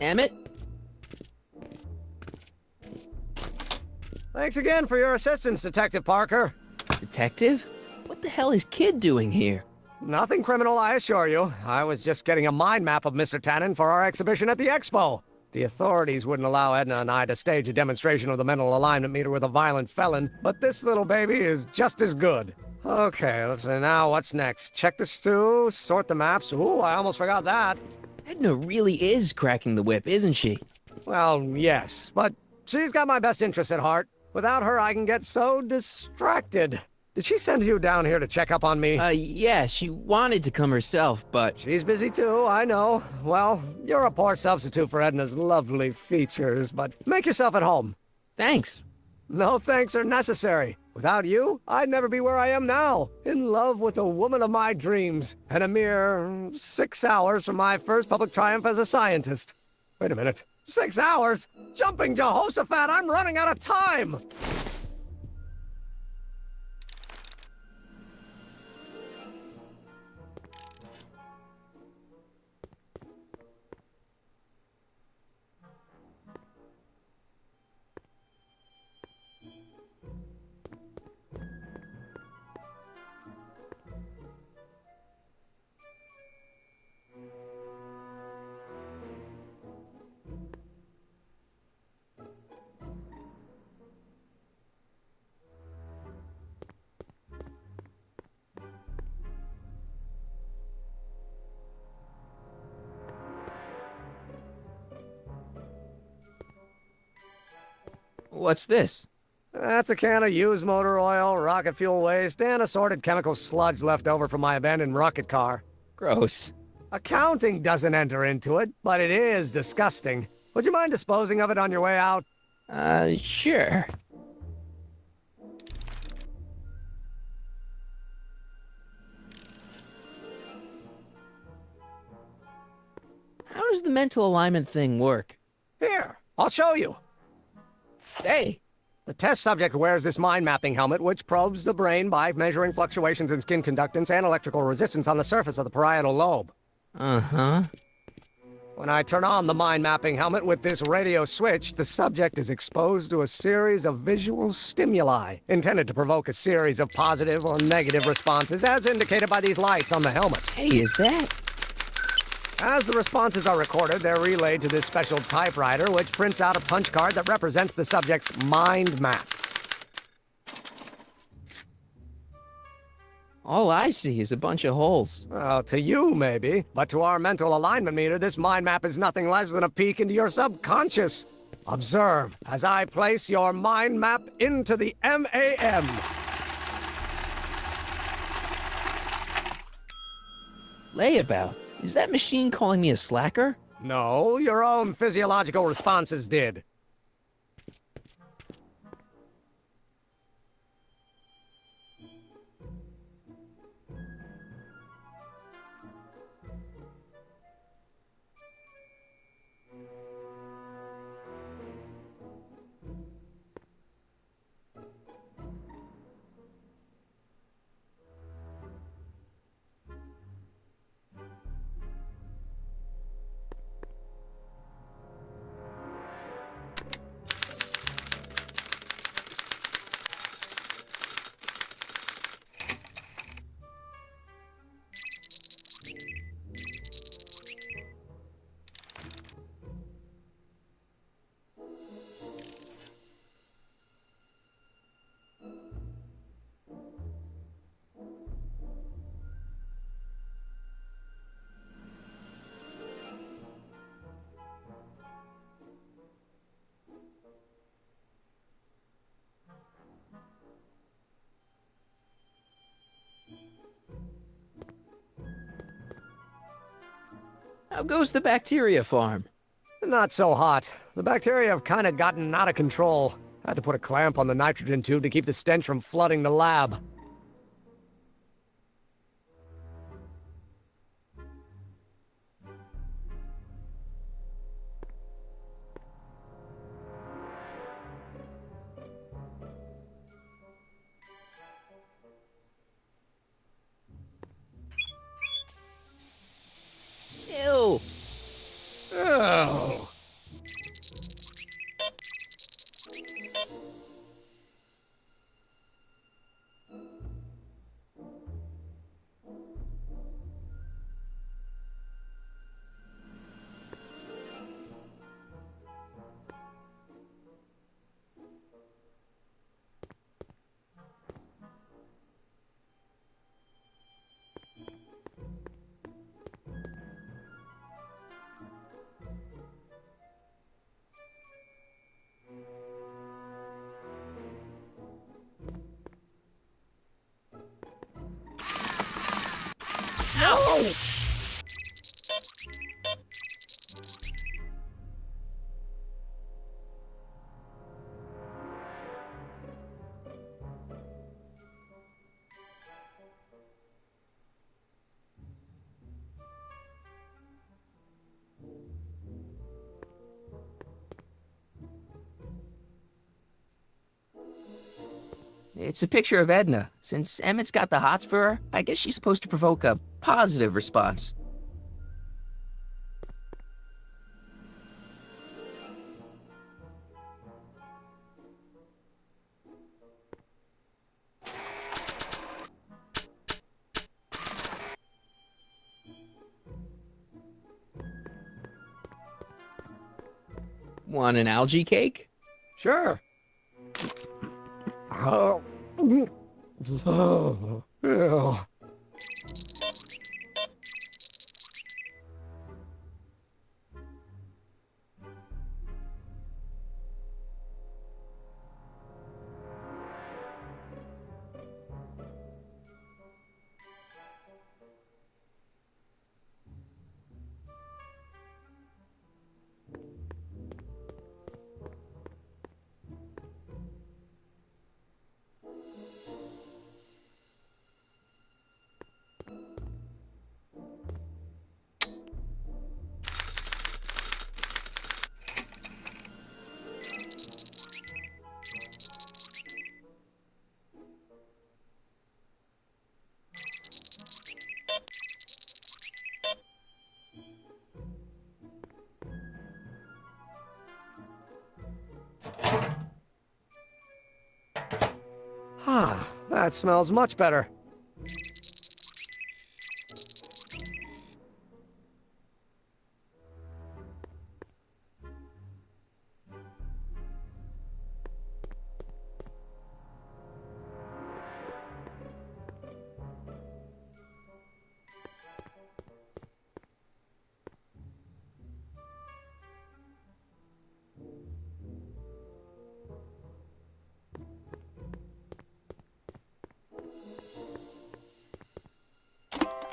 Emmett? Thanks again for your assistance, Detective Parker. Detective? What the hell is Kid doing here? Nothing criminal, I assure you. I was just getting a mind map of Mr. Tannen for our exhibition at the Expo. The authorities wouldn't allow Edna and I to stage a demonstration of the mental alignment meter with a violent felon, but this little baby is just as good. Okay, let's see now, what's next? Check the stew, sort the maps. Ooh, I almost forgot that. Edna really is cracking the whip, isn't she? Well, yes, but she's got my best interests at heart. Without her, I can get so distracted. Did she send you down here to check up on me? Yeah, she wanted to come herself, but... She's busy too, I know. Well, you're a poor substitute for Edna's lovely features, but make yourself at home. Thanks. No thanks are necessary. Without you, I'd never be where I am now, in love with the woman of my dreams, and a mere 6 hours from my first public triumph as a scientist. Wait a minute. 6 hours? Jumping Jehoshaphat, I'm running out of time! What's this? That's a can of used motor oil, rocket fuel waste, and assorted chemical sludge left over from my abandoned rocket car. Gross. Accounting doesn't enter into it, but it is disgusting. Would you mind disposing of it on your way out? Sure. How does the mental alignment thing work? Here, I'll show you. Hey! The test subject wears this mind mapping helmet, which probes the brain by measuring fluctuations in skin conductance and electrical resistance on the surface of the parietal lobe. Uh-huh. When I turn on the mind mapping helmet with this radio switch, the subject is exposed to a series of visual stimuli, intended to provoke a series of positive or negative responses, as indicated by these lights on the helmet. Hey, is that? As the responses are recorded, they're relayed to this special typewriter, which prints out a punch card that represents the subject's mind map. All I see is a bunch of holes. Well, to you, maybe. But to our mental alignment meter, this mind map is nothing less than a peek into your subconscious. Observe as I place your mind map into the MAM. Layabout. Is that machine calling me a slacker? No, your own physiological responses did. How goes the bacteria farm? Not so hot. The bacteria have kind of gotten out of control. Had to put a clamp on the nitrogen tube to keep the stench from flooding the lab. Ew. Oh. It's a picture of Edna. Since Emmett's got the hots for her, I guess she's supposed to provoke a positive response. Want an algae cake? Sure. Oh. Oh. Ew. Ah, that smells much better.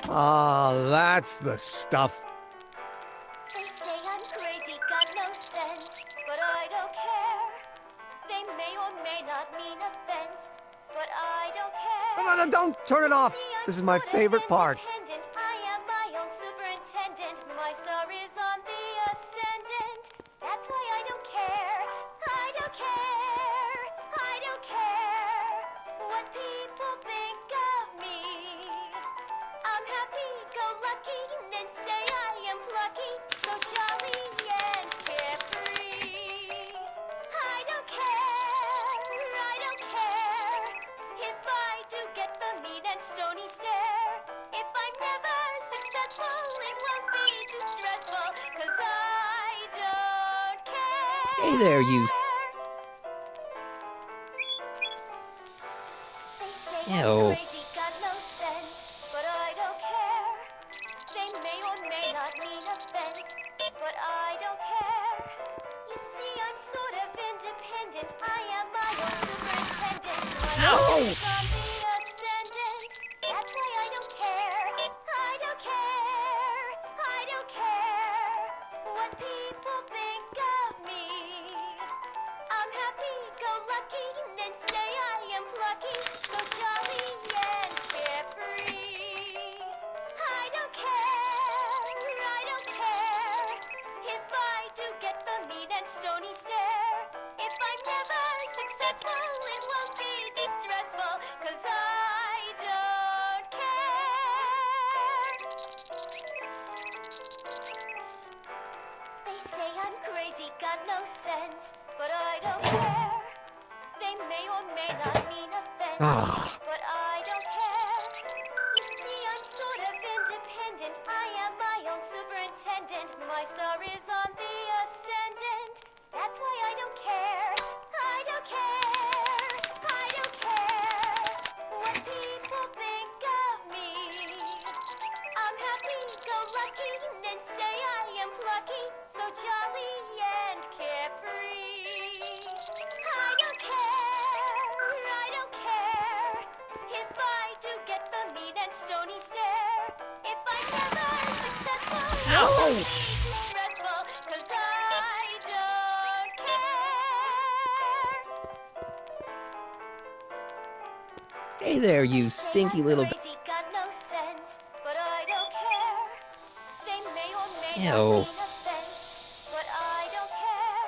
Ah, that's the stuff. They say I'm crazy, got no sense, but I don't care. They may or may not mean offense, but I don't care. No, no, no, don't turn it off. This is my favorite part. Independent, I am my own superintendent. My star is on the ascendant. That's why I don't care. I don't care. I don't care what people think of me. I'm happy-go-lucky and say I am plucky, so jolly and carefree. I don't care if I do get the mean and stony stare. If I'm never successful, it won't be too stressful, 'cause I don't care. Hey there, you. Ew. Crazy, got no sense, but I don't care. They may or may not mean offense, but I don't care. You see, I'm sort of independent. I am my own superintendent. My own is on the ascendant. That's why I don't care. I don't care. I don't care. Ah. But I don't care. You see, I'm sort of independent. I am my own superintendent. My star is on the ascendant. That's why I don't care. I don't care. I don't care what people think of me. I'm happy-go-lucky and say I am plucky, so jolly and carefree. I don't care. I don't care if I do get the mean and stony stare. If I'm never successful, it won't be stressful, 'cause I don't care. Hey there, you stinky little... Crazy got no sense, but I don't care. They may or may not Ew. mean offense, but I don't care.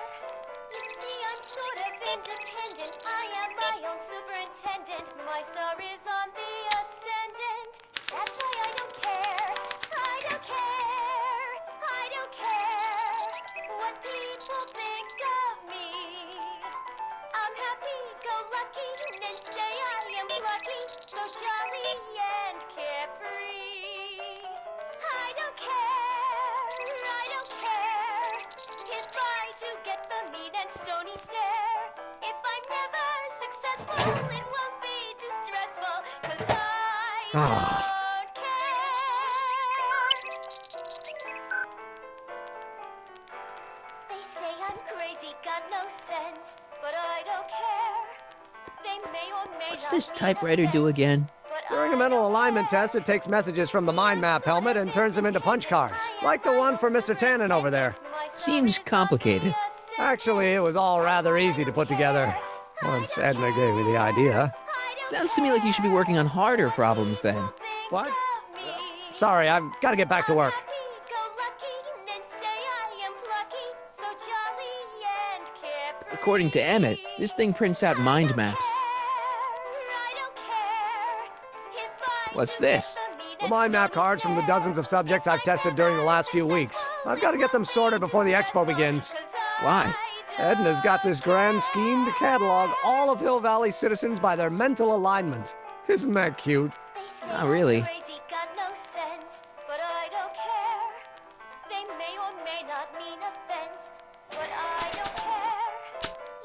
You see, I'm sort of independent. I am my own superintendent. My star is on the ascendant. That's why I don't care. I don't care. I don't care what people think of me. I'm happy-go-lucky and say I am plucky, so jolly and carefree. I don't care. I don't care if I do get the mean and stony stare. If I'm never successful, it won't be distressful, 'cause I don't care. They say I'm crazy, got no sense, but I don't care. They may or may What's not this mean typewriter offense, do again? but During a mental alignment test, it takes messages from the mind map helmet and turns them into punch cards, like the one for Mr. Tannen over there. Seems complicated. Actually, it was all rather easy to put together, once Edna gave me the idea. Sounds to me like you should be working on harder problems then. What? Sorry, I've got to get back to work. happy-go-lucky and say I am plucky, so jolly and carefree. According to Emmett, this thing prints out mind maps. I don't care if I What's this? The mind map cards from the dozens of subjects I've tested during the last few weeks. I've got to get them sorted before the expo begins. Why? Edna's got this grand scheme to catalog all of Hill Valley citizens by their mental alignment. Isn't that cute? Not really. Crazy got no sense, but I don't care. They may or may not mean offense, but I don't care.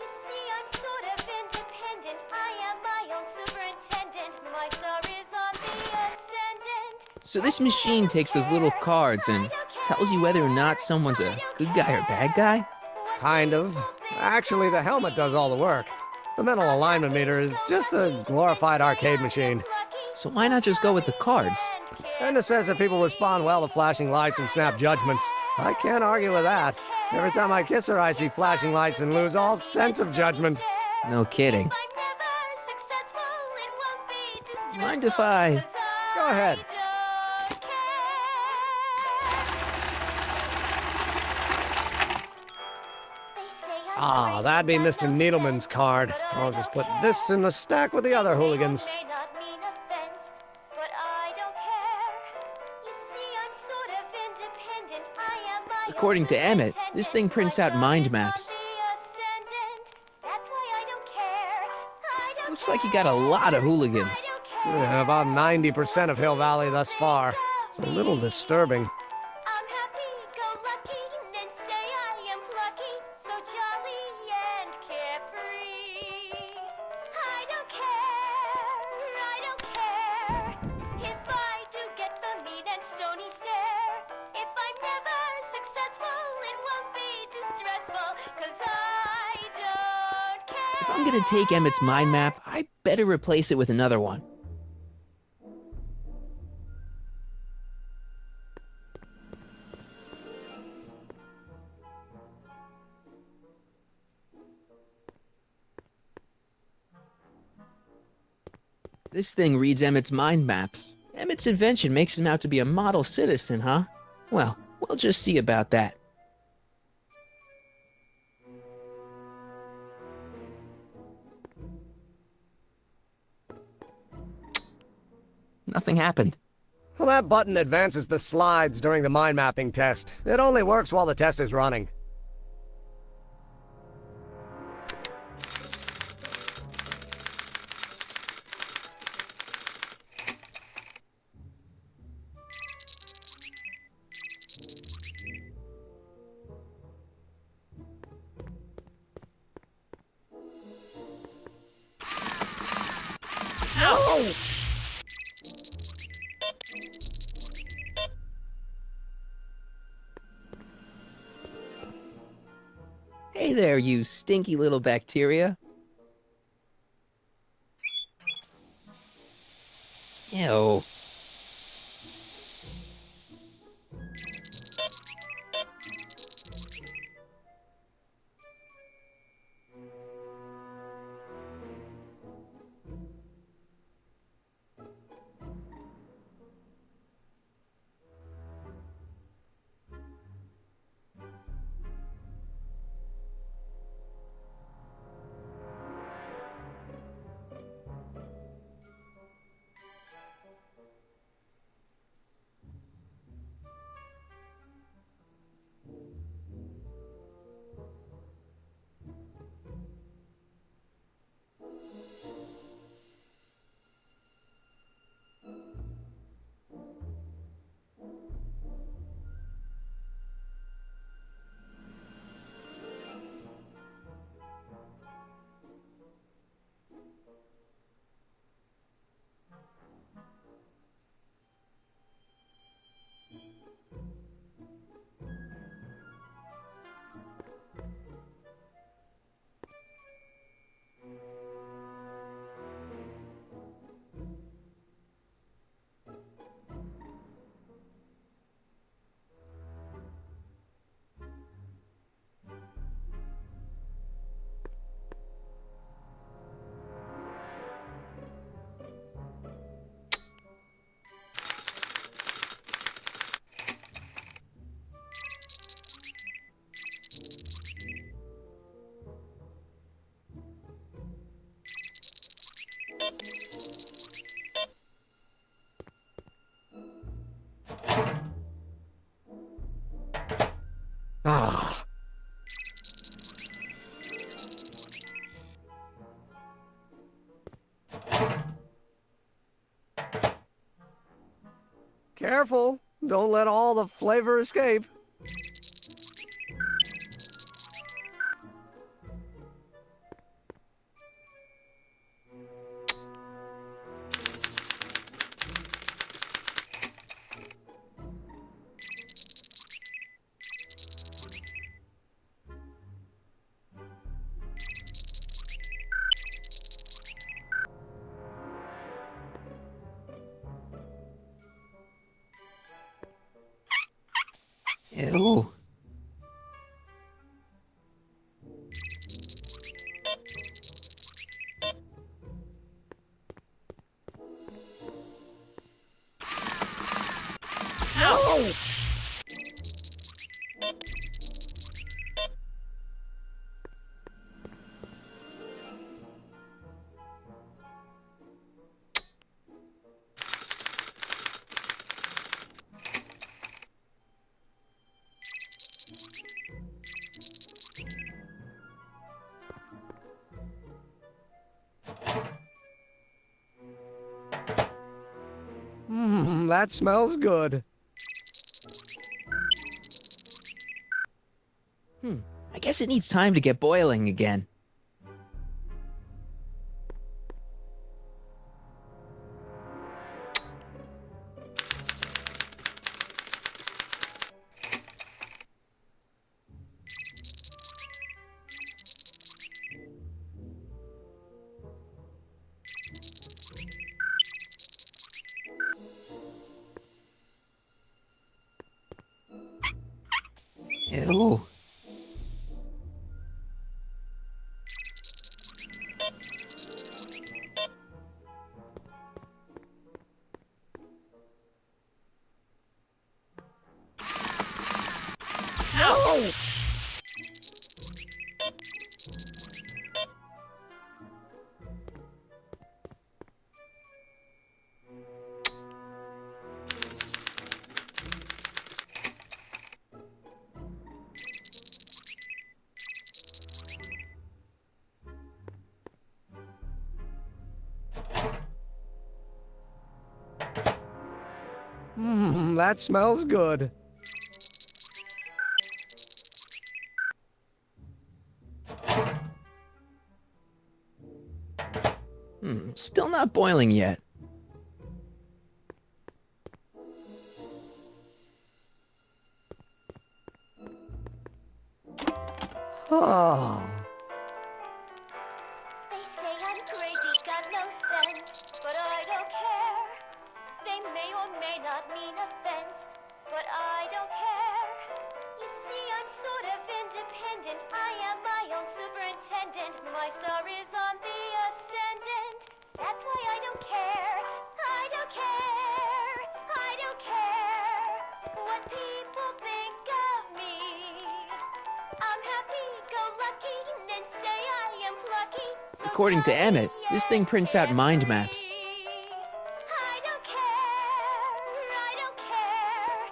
You see, I'm sort of independent. I am my own superintendent. My star is on the ascendant. So this machine takes those little cards and tells you whether or not someone's a good guy or bad guy? Kind of. Actually, the helmet does all the work. The mental alignment meter is just a glorified arcade machine. So why not just go with the cards? Edna says that people respond well to flashing lights and snap judgments. I can't argue with that. Every time I kiss her, I see flashing lights and lose all sense of judgment. No kidding. Mind if I... Go ahead. Ah, that'd be Mr. Needleman's card. I'll just put this in the stack with the other hooligans. May not mean offense, but I don't care. You see, I'm sort of independent. I am my According to Emmett, this thing prints out mind maps. That's why I don't care. Looks like you got a lot of hooligans. Yeah, about 90% of Hill Valley thus far. It's a little disturbing. I'm happy-go-lucky and say I am plucky, so jolly and carefree. I don't care if I do get the mean and stony stare. If I'm never successful, it won't be distressful, 'cause I don't care. If I'm gonna take Emmett's mind map, I better replace it with another one. This thing reads Emmett's mind maps. Emmett's invention makes him out to be a model citizen, huh? Well, we'll just see about that. Nothing happened. Well, that button advances the slides during the mind mapping test. It only works while the test is running. No! Hey there, you stinky little bacteria. Ew. Ah. Careful. Don't let all the flavor escape. Ew. No! That smells good. I guess it needs time to get boiling again. Ew. No! That smells good. still not boiling yet. Oh. They say I'm crazy, got no sense, but I don't care. They may or may not mean offense, but I don't care. You see, I'm sort of independent. I am my own superintendent. My star is on the ascendant. That's why I don't care. I don't care. I don't care what people think of me. I'm happy-go-lucky and say I am plucky. According to Emmett, this thing prints out mind maps. I don't care. I don't care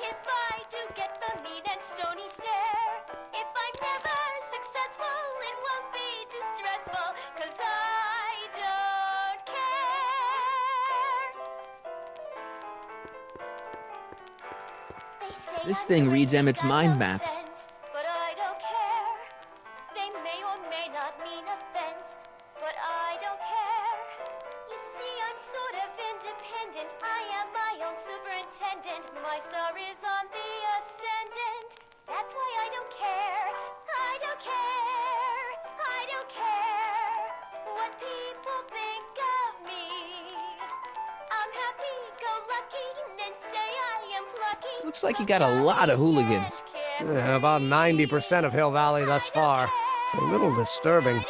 if I do get the mean and stony stare. If I'm never successful, it won't be distressful, 'cause I don't care. They say This I'm thing reads crazy, Emmett's got mind no maps. sense, but I don't care. They may or may not mean offense, but I don't care. You see, I'm sort of independent. I am my own superintendent. My star is on the ascendant. That's why I don't care. I don't care. I don't care what people think of me. I'm happy-go-lucky and say I am plucky. Looks like you got a lot of hooligans. Yeah, about 90% of Hill Valley thus far. It's a little disturbing. If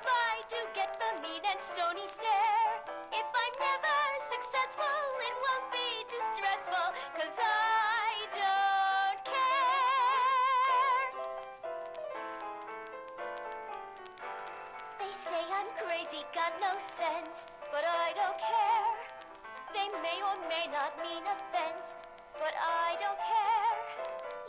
I do get the mean and stony stare, if I'm never successful, it won't be distressful, 'cause I don't care. They say I'm crazy, got no sense, but I don't care. They may or may not mean offense, but I don't care.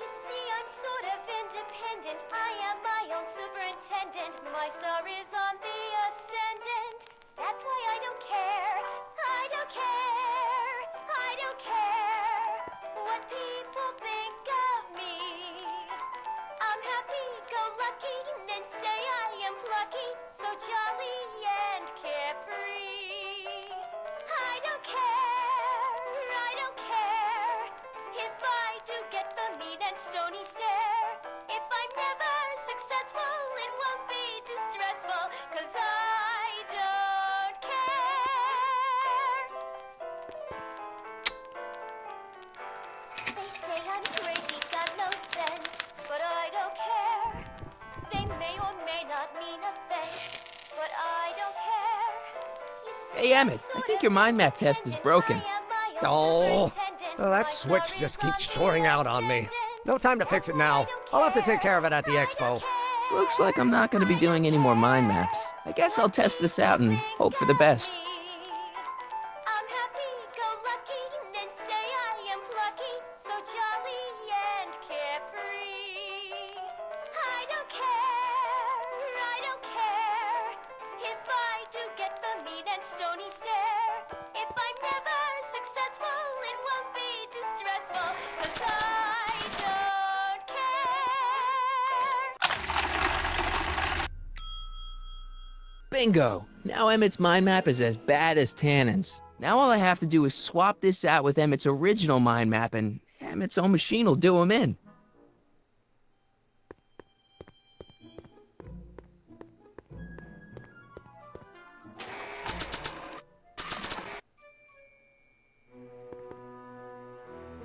You see, I'm sort of independent. I am my own superintendent. My star is on the ascendant. That's why I don't care. I don't care. I don't care what people think of me. I'm happy-go-lucky and say I am plucky, so jolly and carefree. I don't care. I don't care if I do get the mean and stony stare. If I'm never successful, it won't be distressful, 'cause I don't care. They say I'm crazy, got no sense, but I don't care. They may or may not mean offense, but I don't care. Hey, Emmett, I think your mind map test is broken. Oh, that switch just keeps shorting out on me. No time to fix it now. I'll have to take care of it at the expo. Looks like I'm not going to be doing any more mind maps. I guess I'll test this out and hope for the best. I'm happy-go-lucky and say I am plucky, so jolly and carefree. I don't care. I don't care if I do get the mean and stony stare. If I'm never successful, it won't be distressful, 'cause I don't care. Bingo! Now Emmett's mind map is as bad as Tannen's. Now all I have to do is swap this out with Emmett's original mind map, and Emmett's own machine will do him in.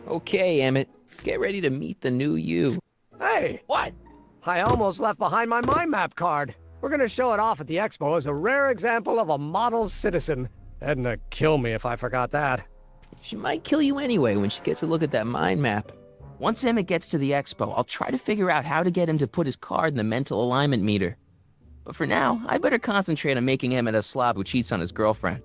Okay, Emmett, get ready to meet the new you. Hey! What? I almost left behind my mind map card. We're gonna show it off at the expo as a rare example of a model citizen. Edna kill me if I forgot that. She might kill you anyway when she gets a look at that mind map. Once Emmett gets to the expo, I'll try to figure out how to get him to put his card in the mental alignment meter. But for now, I better concentrate on making Emmett a slob who cheats on his girlfriend.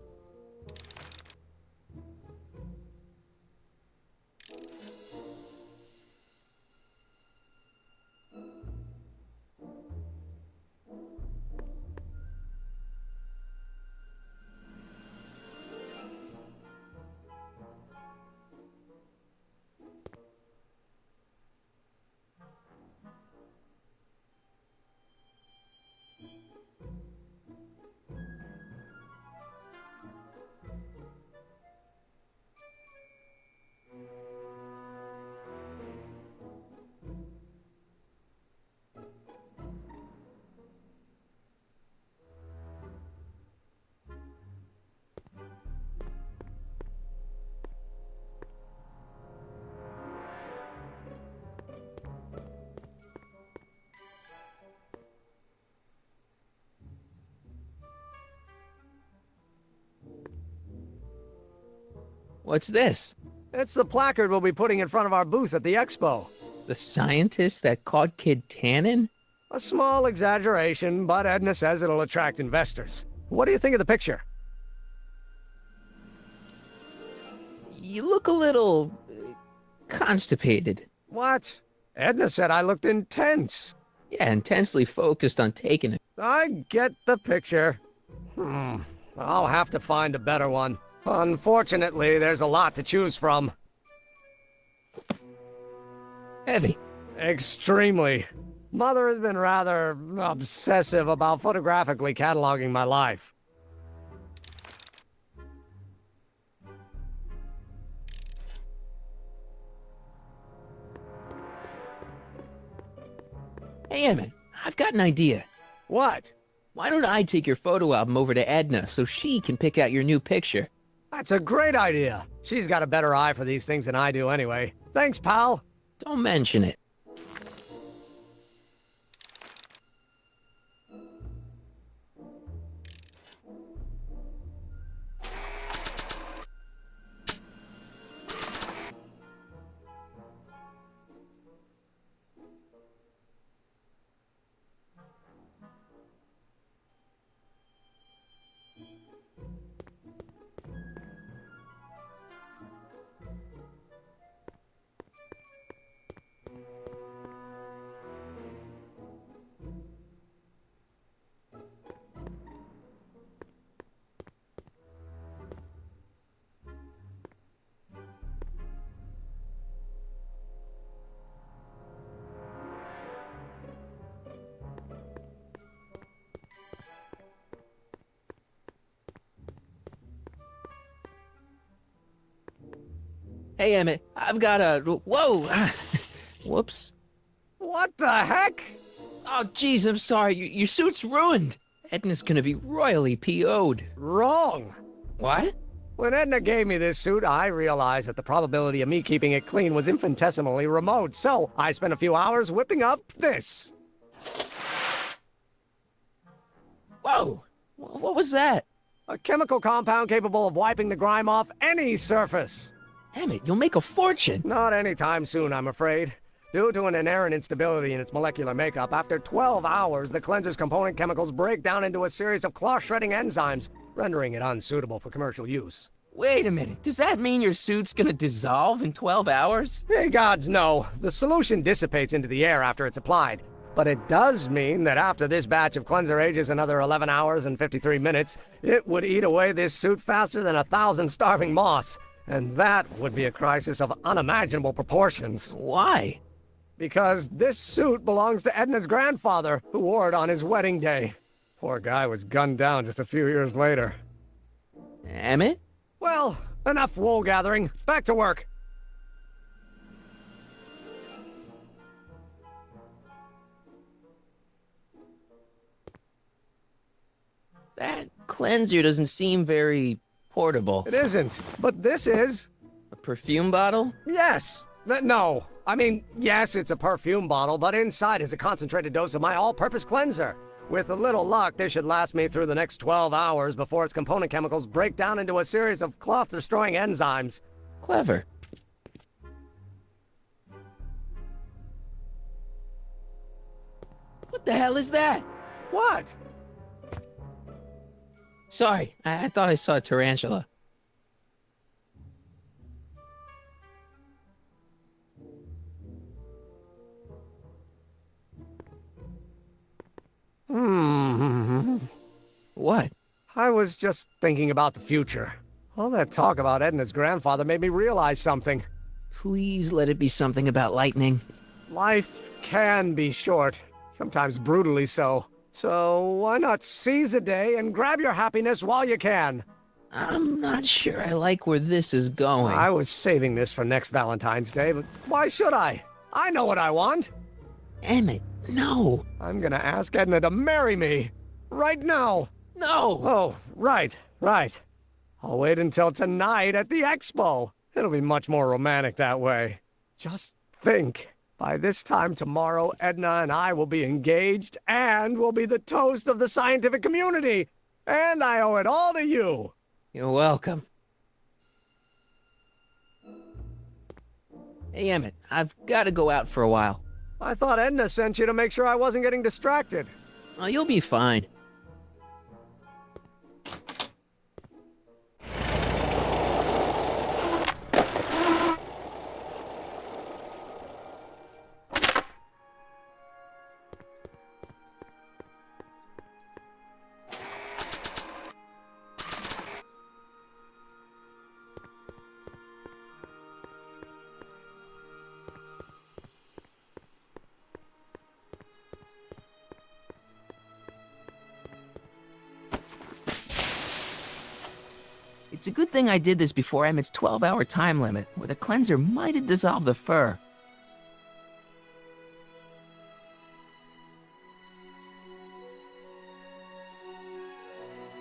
What's this? It's the placard we'll be putting in front of our booth at the expo. The scientist that caught Kid Tannen? A small exaggeration, but Edna says it'll attract investors. What do you think of the picture? You look a little constipated. What? Edna said I looked intense. Yeah, intensely focused on taking it. I get the picture. I'll have to find a better one. Unfortunately, there's a lot to choose from. Heavy. Extremely. Mother has been rather obsessive about photographically cataloging my life. Hey, Emmett, I've got an idea. What? Why don't I take your photo album over to Edna so she can pick out your new picture? That's a great idea. She's got a better eye for these things than I do anyway. Thanks, pal. Don't mention it. Hey, Emmett, I've got a... Whoa! Whoops. What the heck? Oh, jeez, I'm sorry. Your suit's ruined. Edna's gonna be royally PO'd. Wrong. What? When Edna gave me this suit, I realized that the probability of me keeping it clean was infinitesimally remote, so I spent a few hours whipping up this. Whoa! What was that? A chemical compound capable of wiping the grime off any surface. Emmett, you'll make a fortune. Not anytime soon, I'm afraid. Due to an inherent instability in its molecular makeup, after 12 hours, the cleanser's component chemicals break down into a series of cloth-shredding enzymes, rendering it unsuitable for commercial use. Wait a minute, does that mean your suit's gonna dissolve in 12 hours? Hey, gods, no. The solution dissipates into the air after it's applied. But it does mean that after this batch of cleanser ages another 11 hours and 53 minutes, it would eat away this suit faster than 1,000 starving moths. And that would be a crisis of unimaginable proportions. Why? Because this suit belongs to Edna's grandfather, who wore it on his wedding day. Poor guy was gunned down just a few years later. Emmett? Well, enough wool gathering. Back to work. That cleanser doesn't seem very portable. It isn't, but this is. A perfume bottle? Yes. No. I mean, yes, it's a perfume bottle, but inside is a concentrated dose of my all-purpose cleanser. With a little luck, this should last me through the next 12 hours before its component chemicals break down into a series of cloth-destroying enzymes. Clever. What the hell is that? What? Sorry, I thought I saw a tarantula. What? I was just thinking about the future. All that talk about Edna's grandfather made me realize something. Please let it be something about lightning. Life can be short, sometimes brutally so. So why not seize the day and grab your happiness while you can? I'm not sure I like where this is going. I was saving this for next Valentine's Day, but why should I? I know what I want. Emmett, no. I'm gonna ask Edna to marry me. Right now. No. Oh, right. I'll wait until tonight at the expo. It'll be much more romantic that way. Just think. By this time tomorrow, Edna and I will be engaged and will be the toast of the scientific community. And I owe it all to you. You're welcome. Hey, Emmett, I've got to go out for a while. I thought Edna sent you to make sure I wasn't getting distracted. Oh, you'll be fine. It's a good thing I did this before Emmett's 12-hour time limit, or the cleanser might have dissolved the fur.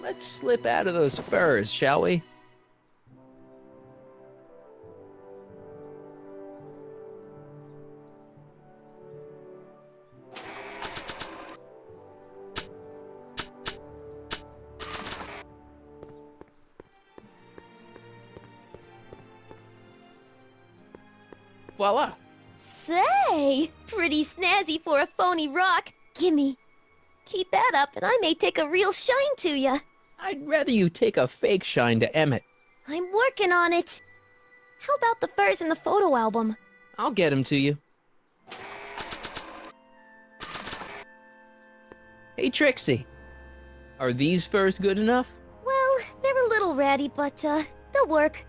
Let's slip out of those furs, shall we? Voila! Say, pretty snazzy for a phony rock. Gimme. Keep that up and I may take a real shine to ya. I'd rather you take a fake shine to Emmett. I'm working on it. How about the furs in the photo album? I'll get him to you. Hey, Trixie. Are these furs good enough? Well, they're a little ratty, but, they'll work.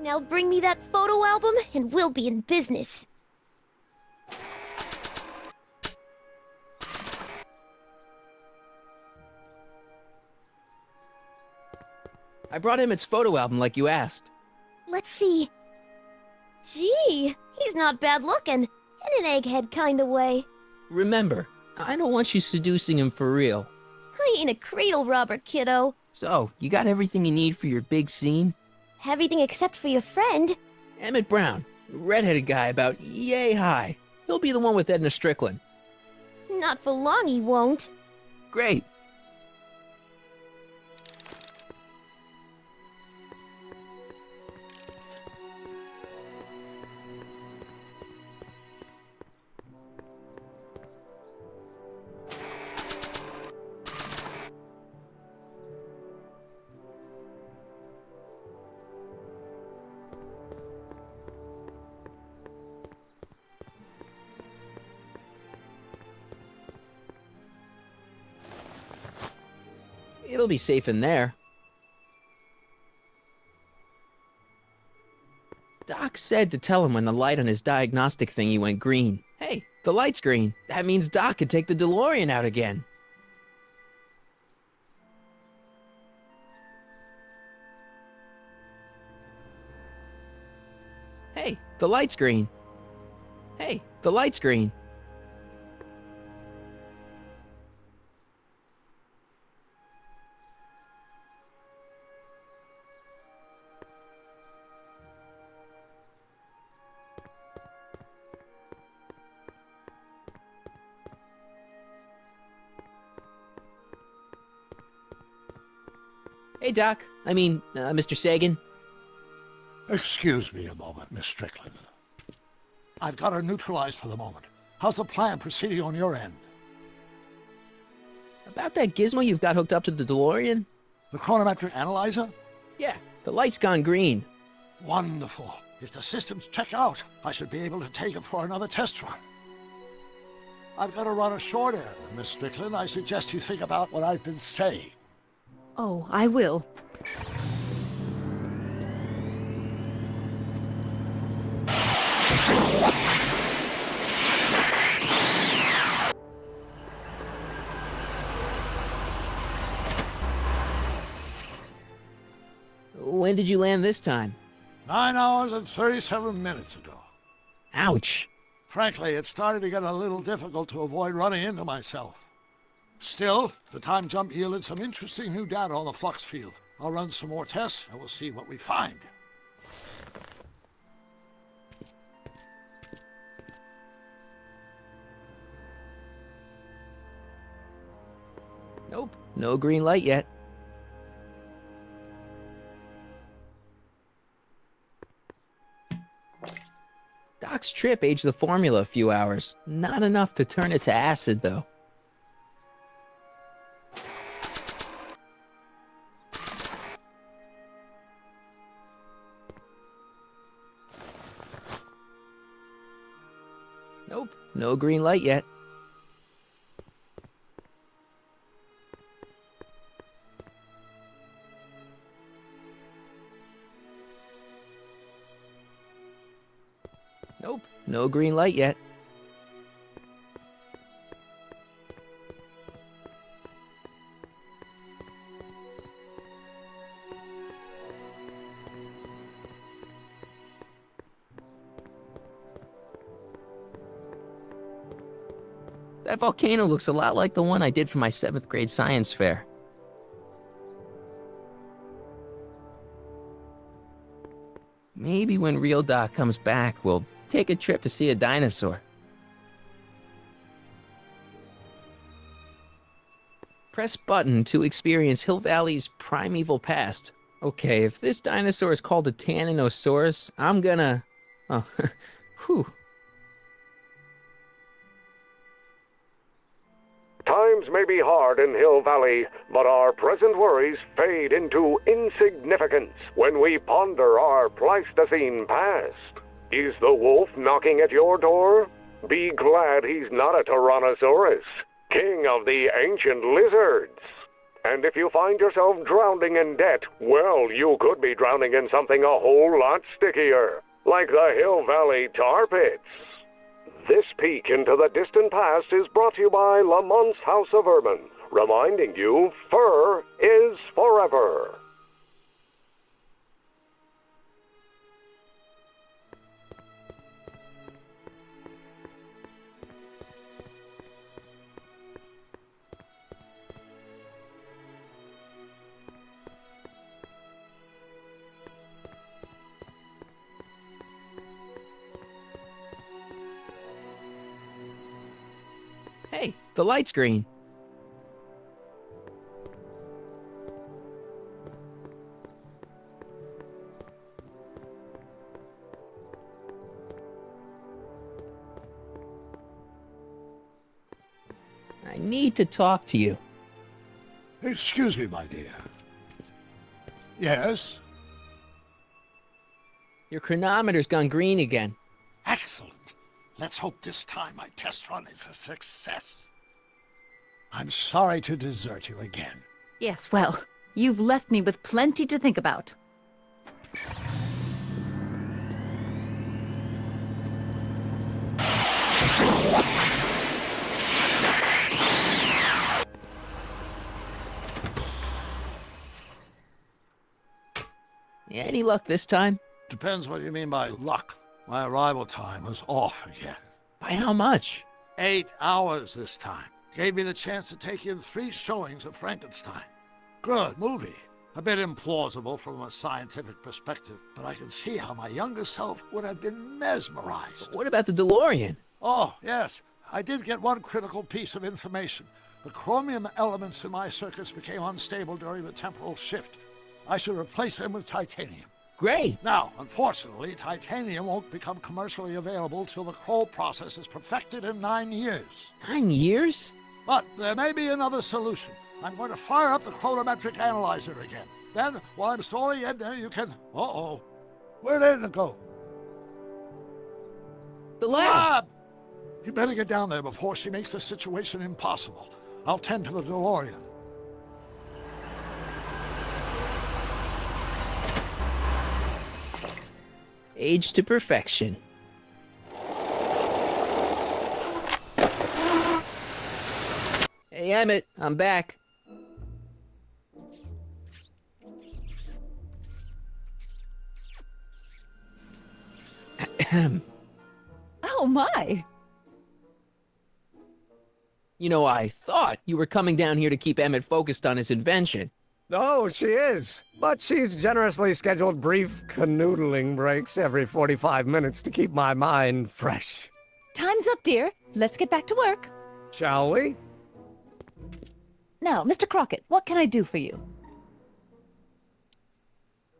Now bring me that photo album and we'll be in business. I brought Emmett's photo album like you asked. Let's see. Gee, he's not bad looking. In an egghead kind of way. Remember, I don't want you seducing him for real. I ain't a cradle robber, kiddo. So, you got everything you need for your big scene? Everything except for your friend. Emmett Brown, redheaded guy about yay high. He'll be the one with Edna Strickland. Not for long he won't. Great. It'll be safe in there. Doc said to tell him when the light on his diagnostic thingy went green. Hey, the light's green. That means Doc could take the DeLorean out again. Hey, the light's green. Hey, the light's green. Hey, Doc. Mr. Sagan. Excuse me a moment, Miss Strickland. I've got her neutralized for the moment. How's the plan proceeding on your end? About that gizmo you've got hooked up to the DeLorean? The chronometric analyzer? Yeah, the light's gone green. Wonderful. If the systems check out, I should be able to take it for another test run. I've got to run a short errand, Miss Strickland. I suggest you think about what I've been saying. Oh, I will. When did you land this time? 9 hours and 37 minutes ago. Ouch. Frankly, it started to get a little difficult to avoid running into myself. Still, the time jump yielded some interesting new data on the flux field. I'll run some more tests and we'll see what we find. Nope, no green light yet. Doc's trip aged the formula a few hours. Not enough to turn it to acid, though. Nope, no green light yet. Nope, no green light yet. That volcano looks a lot like the one I did for my 7th grade science fair. Maybe when real Doc comes back, we'll take a trip to see a dinosaur. Press button to experience Hill Valley's primeval past. Okay, if this dinosaur is called a Tanninosaurus, I'm gonna... Oh, whew. Times may be hard in Hill Valley, but our present worries fade into insignificance when we ponder our Pleistocene past. Is the wolf knocking at your door? Be glad he's not a Tyrannosaurus, king of the ancient lizards. And if you find yourself drowning in debt, well, you could be drowning in something a whole lot stickier, like the Hill Valley tar pits. This peek into the distant past is brought to you by Lamont's House of Urban, reminding you fur is forever. Hey, the light's green. I need to talk to you. Excuse me, my dear. Yes? Your chronometer's gone green again. Excellent. Let's hope this time my test run is a success. I'm sorry to desert you again. Yes, well, you've left me with plenty to think about. Any luck this time? Depends what you mean by luck. My arrival time was off again. By how much? 8 hours this time. Gave me the chance to take in 3 showings of Frankenstein. Good movie. A bit implausible from a scientific perspective, but I can see how my younger self would have been mesmerized. What about the DeLorean? Oh, yes. I did get one critical piece of information. The chromium elements in my circuits became unstable during the temporal shift. I should replace them with titanium. Great! Now, unfortunately, titanium won't become commercially available till the Kroll process is perfected in 9 years. 9 years? But there may be another solution. I'm going to fire up the chronometric analyzer again. Then, while I'm stalling Edna, you can... Uh-oh. Where'd Edna go? The lab! You better get down there before she makes the situation impossible. I'll tend to the DeLorean. Age to perfection. Hey, Emmett, I'm back. Oh my! You know, I thought you were coming down here to keep Emmett focused on his invention. Oh, she is. But she's generously scheduled brief canoodling breaks every 45 minutes to keep my mind fresh. Time's up, dear. Let's get back to work. Shall we? Now, Mr. Crockett, what can I do for you?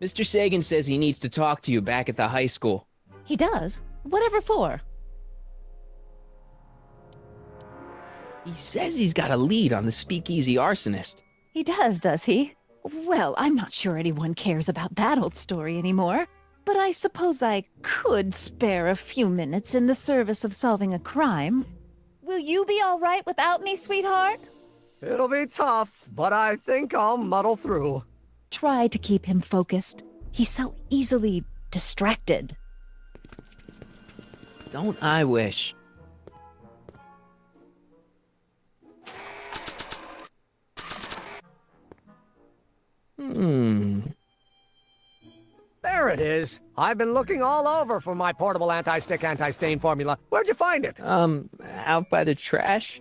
Mr. Sagan says he needs to talk to you back at the high school. He does? Whatever for? He says he's got a lead on the speakeasy arsonist. He does he? Well, I'm not sure anyone cares about that old story anymore. But I suppose I could spare a few minutes in the service of solving a crime. Will you be all right without me, sweetheart? It'll be tough, but I think I'll muddle through. Try to keep him focused. He's so easily distracted. Don't I wish? There it is. I've been looking all over for my portable anti-stick, anti-stain formula. Where'd you find it? Out by the trash?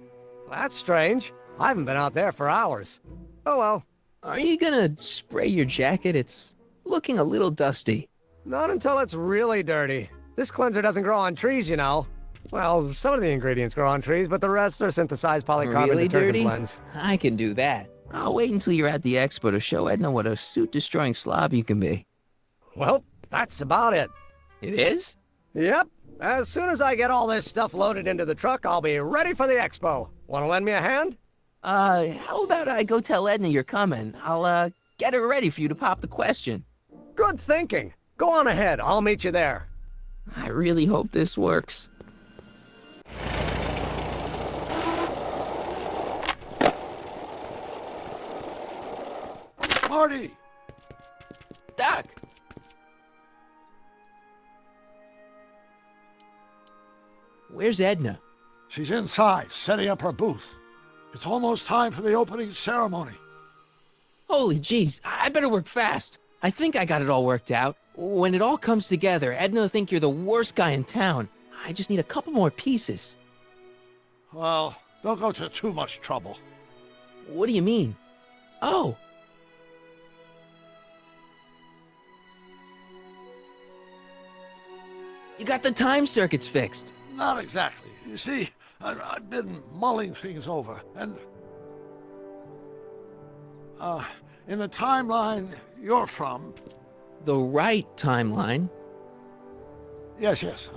That's strange. I haven't been out there for hours. Oh well. Are you gonna spray your jacket? It's looking a little dusty. Not until it's really dirty. This cleanser doesn't grow on trees, you know. Well, some of the ingredients grow on trees, but the rest are synthesized polycarbonate Really detergent dirty? blends. I can do that. I'll wait until you're at the expo to show Edna what a suit-destroying slob you can be. Well, that's about it. It is? Yep. As soon as I get all this stuff loaded into the truck, I'll be ready for the expo. Want to lend me a hand? How about I go tell Edna you're coming? I'll, get her ready for you to pop the question. Good thinking. Go on ahead. I'll meet you there. I really hope this works. Marty! Doc! Where's Edna? She's inside, setting up her booth. It's almost time for the opening ceremony. Holy jeez, I better work fast. I think I got it all worked out. When it all comes together, Edna will think you're the worst guy in town. I just need a couple more pieces. Well, don't go to too much trouble. What do you mean? Oh. You got the time circuits fixed. Not exactly. You see, I've been mulling things over, and... in the timeline you're from... The right timeline? Yes,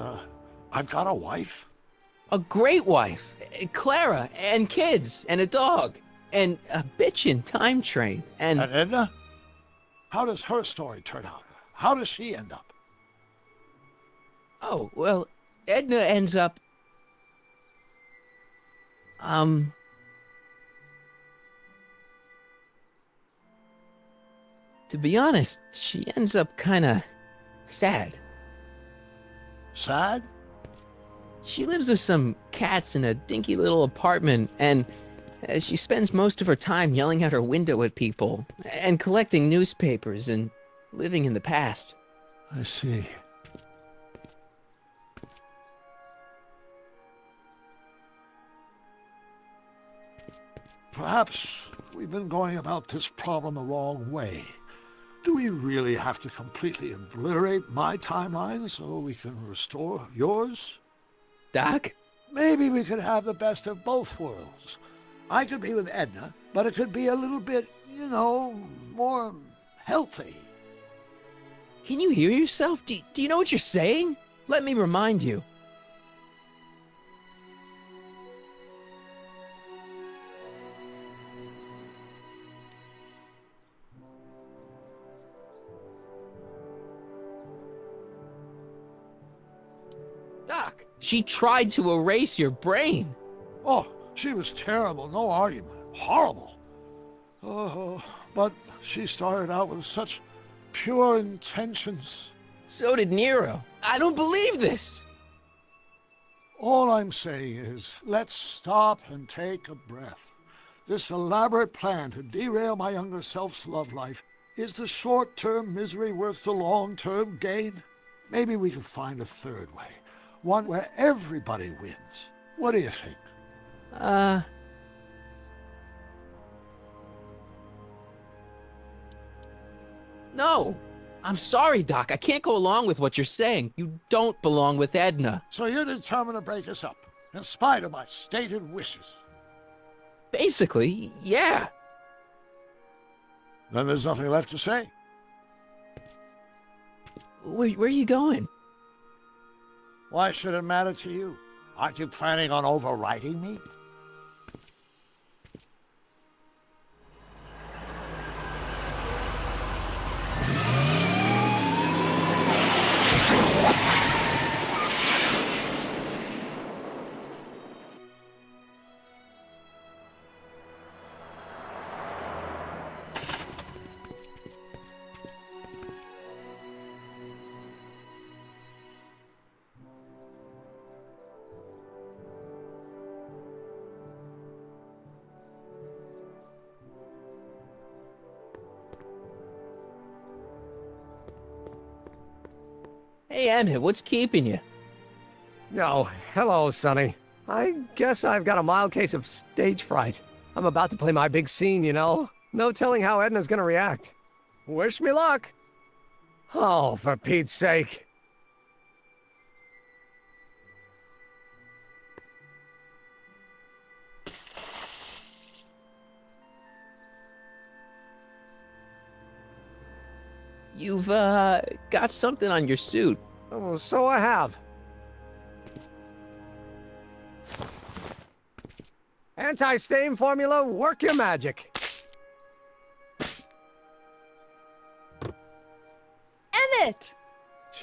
I've got a wife. A great wife. Clara, and kids, and a dog, and a bitchin' time train, and... And Edna? How does her story turn out? How does she end up? Oh, well, Edna ends up... To be honest, she ends up kinda sad. Sad? She lives with some cats in a dinky little apartment, and she spends most of her time yelling out her window at people, and collecting newspapers, and living in the past. I see. Perhaps we've been going about this problem the wrong way. Do we really have to completely obliterate my timeline so we can restore yours? Doc? Maybe we could have the best of both worlds. I could be with Edna, but it could be a little bit, you know, more healthy. Can you hear yourself? Do you know what you're saying? Let me remind you. Doc, she tried to erase your brain. Oh, she was terrible, no argument. Horrible. Oh, but she started out with such pure intentions. So did Nero. I don't believe this. All I'm saying is, let's stop and take a breath. This elaborate plan to derail my younger self's love life, is the short-term misery worth the long-term gain? Maybe we could find a third way. One where everybody wins. What do you think? No. I'm sorry, Doc. I can't go along with what you're saying. You don't belong with Edna. So you're determined to break us up, in spite of my stated wishes? Basically, yeah. Then there's nothing left to say. Where are you going? Why should it matter to you? Aren't you planning on overriding me? Hey, Emmett, what's keeping you? Oh, hello, Sonny. I guess I've got a mild case of stage fright. I'm about to play my big scene, you know? No telling how Edna's gonna react. Wish me luck. Oh, for Pete's sake. You've, got something on your suit. Oh, so I have. Anti-stain formula, work your magic. Emmett!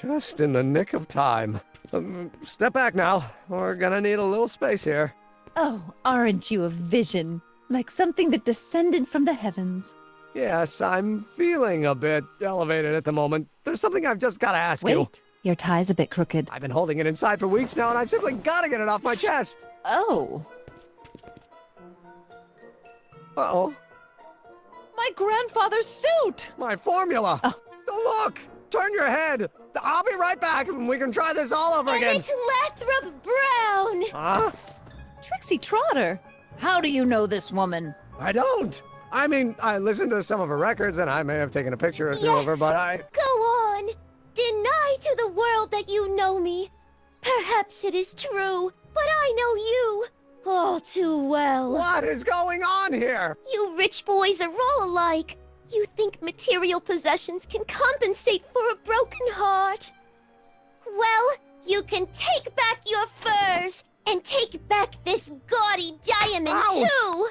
Just in the nick of time. Step back now. We're gonna need a little space here. Oh, aren't you a vision? Like something that descended from the heavens. Yes, I'm feeling a bit elevated at the moment. There's something I've just gotta ask you. Wait, your tie's a bit crooked. I've been holding it inside for weeks now, and I've simply gotta get it off my chest. Oh. Uh-oh. My grandfather's suit! My formula! Oh. Look! Turn your head! I'll be right back, and we can try this all over again. Emmett Lathrop Brown! Huh? Trixie Trotter! How do you know this woman? I don't! I mean, I listened to some of her records, and I may have taken a picture or two of her, but I... Go on! Deny to the world that you know me. Perhaps it is true, but I know you all too well. What is going on here? You rich boys are all alike. You think material possessions can compensate for a broken heart. Well, you can take back your furs, and take back this gaudy diamond, too!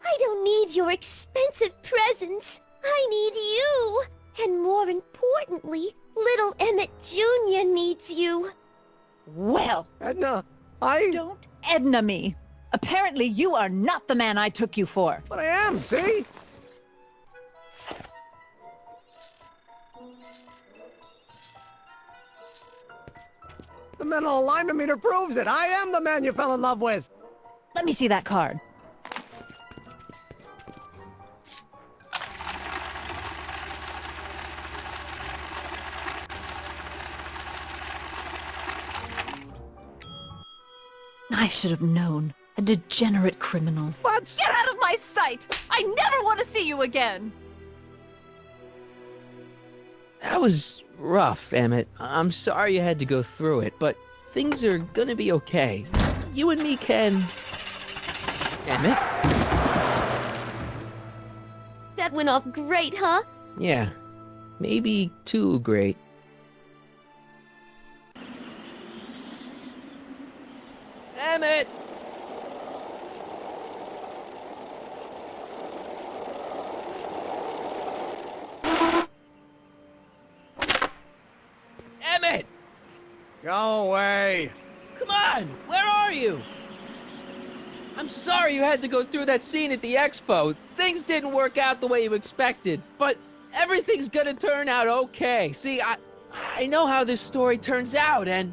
I don't need your expensive presents. I need you. And more importantly, little Emmett Jr. needs you. Well, Edna, Don't Edna me. Apparently you are not the man I took you for. But I am, see? The mental alignment meter proves it. I am the man you fell in love with. Let me see that card. I should have known. A degenerate criminal. What? Get out of my sight! I never want to see you again! That was rough, Emmett. I'm sorry you had to go through it, but things are gonna be okay. You and me can... Emmett? That went off great, huh? Yeah, maybe too great. Emmett! Emmett! Go away. Come on! Where are you? I'm sorry you had to go through that scene at the expo. Things didn't work out the way you expected, but everything's gonna turn out okay. See, I know how this story turns out, and...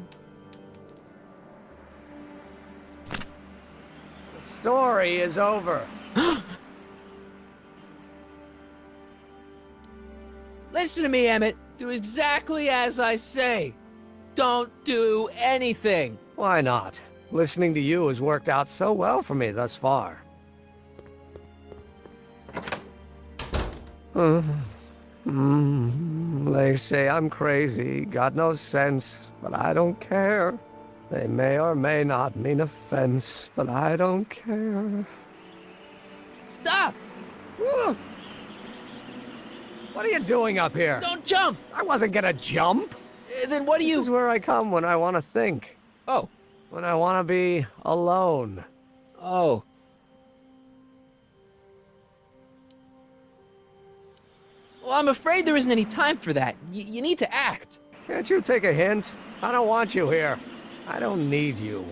The story is over. Listen to me, Emmett. Do exactly as I say. Don't do anything. Why not? Listening to you has worked out so well for me thus far. They say I'm crazy, got no sense, but I don't care. They may or may not mean offense, but I don't care. Stop! What are you doing up here? Don't jump! I wasn't gonna jump. Then what do you... This is where I come when I want to think. Oh. When I want to be alone. Oh. Well, I'm afraid there isn't any time for that. You need to act. Can't you take a hint? I don't want you here. I don't need you.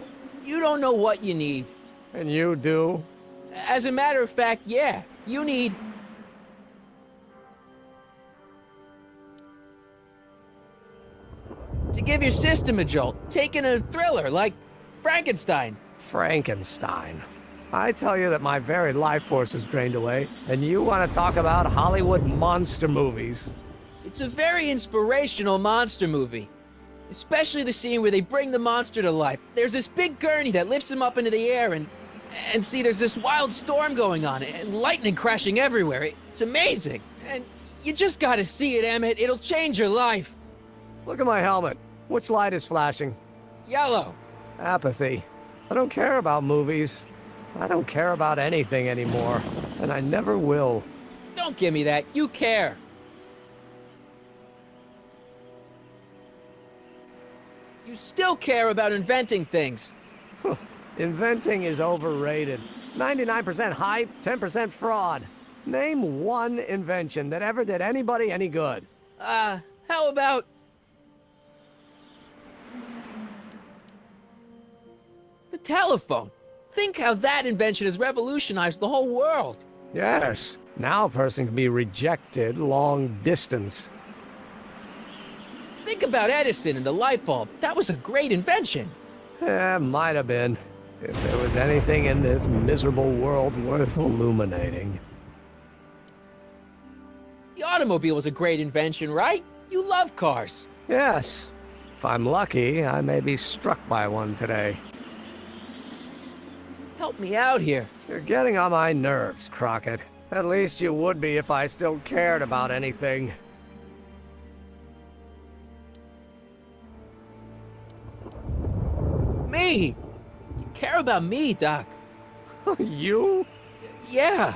You don't know what you need. And you do? As a matter of fact, yeah. You need... to give your system a jolt. Take in a thriller like Frankenstein. Frankenstein. I tell you that my very life force is drained away, and you want to talk about Hollywood monster movies. It's a very inspirational monster movie. Especially the scene where they bring the monster to life. There's this big gurney that lifts him up into the air, and see, there's this wild storm going on, and lightning crashing everywhere. It's amazing. And you just gotta see it, Emmett. It'll change your life. Look at my helmet. Which light is flashing? Yellow. Apathy. I don't care about movies. I don't care about anything anymore, and I never will. Don't give me that. You care. You still care about inventing things. Inventing is overrated. 99% hype, 10% fraud. Name one invention that ever did anybody any good. How about... the telephone. Think how that invention has revolutionized the whole world. Yes. Now a person can be rejected long distance. Think about Edison and the light bulb. That was a great invention. Might have been. If there was anything in this miserable world worth illuminating. The automobile was a great invention, right? You love cars. Yes. If I'm lucky, I may be struck by one today. Help me out here. You're getting on my nerves, Crockett. At least you would be if I still cared about anything. Me! You care about me, Doc. You? Yeah.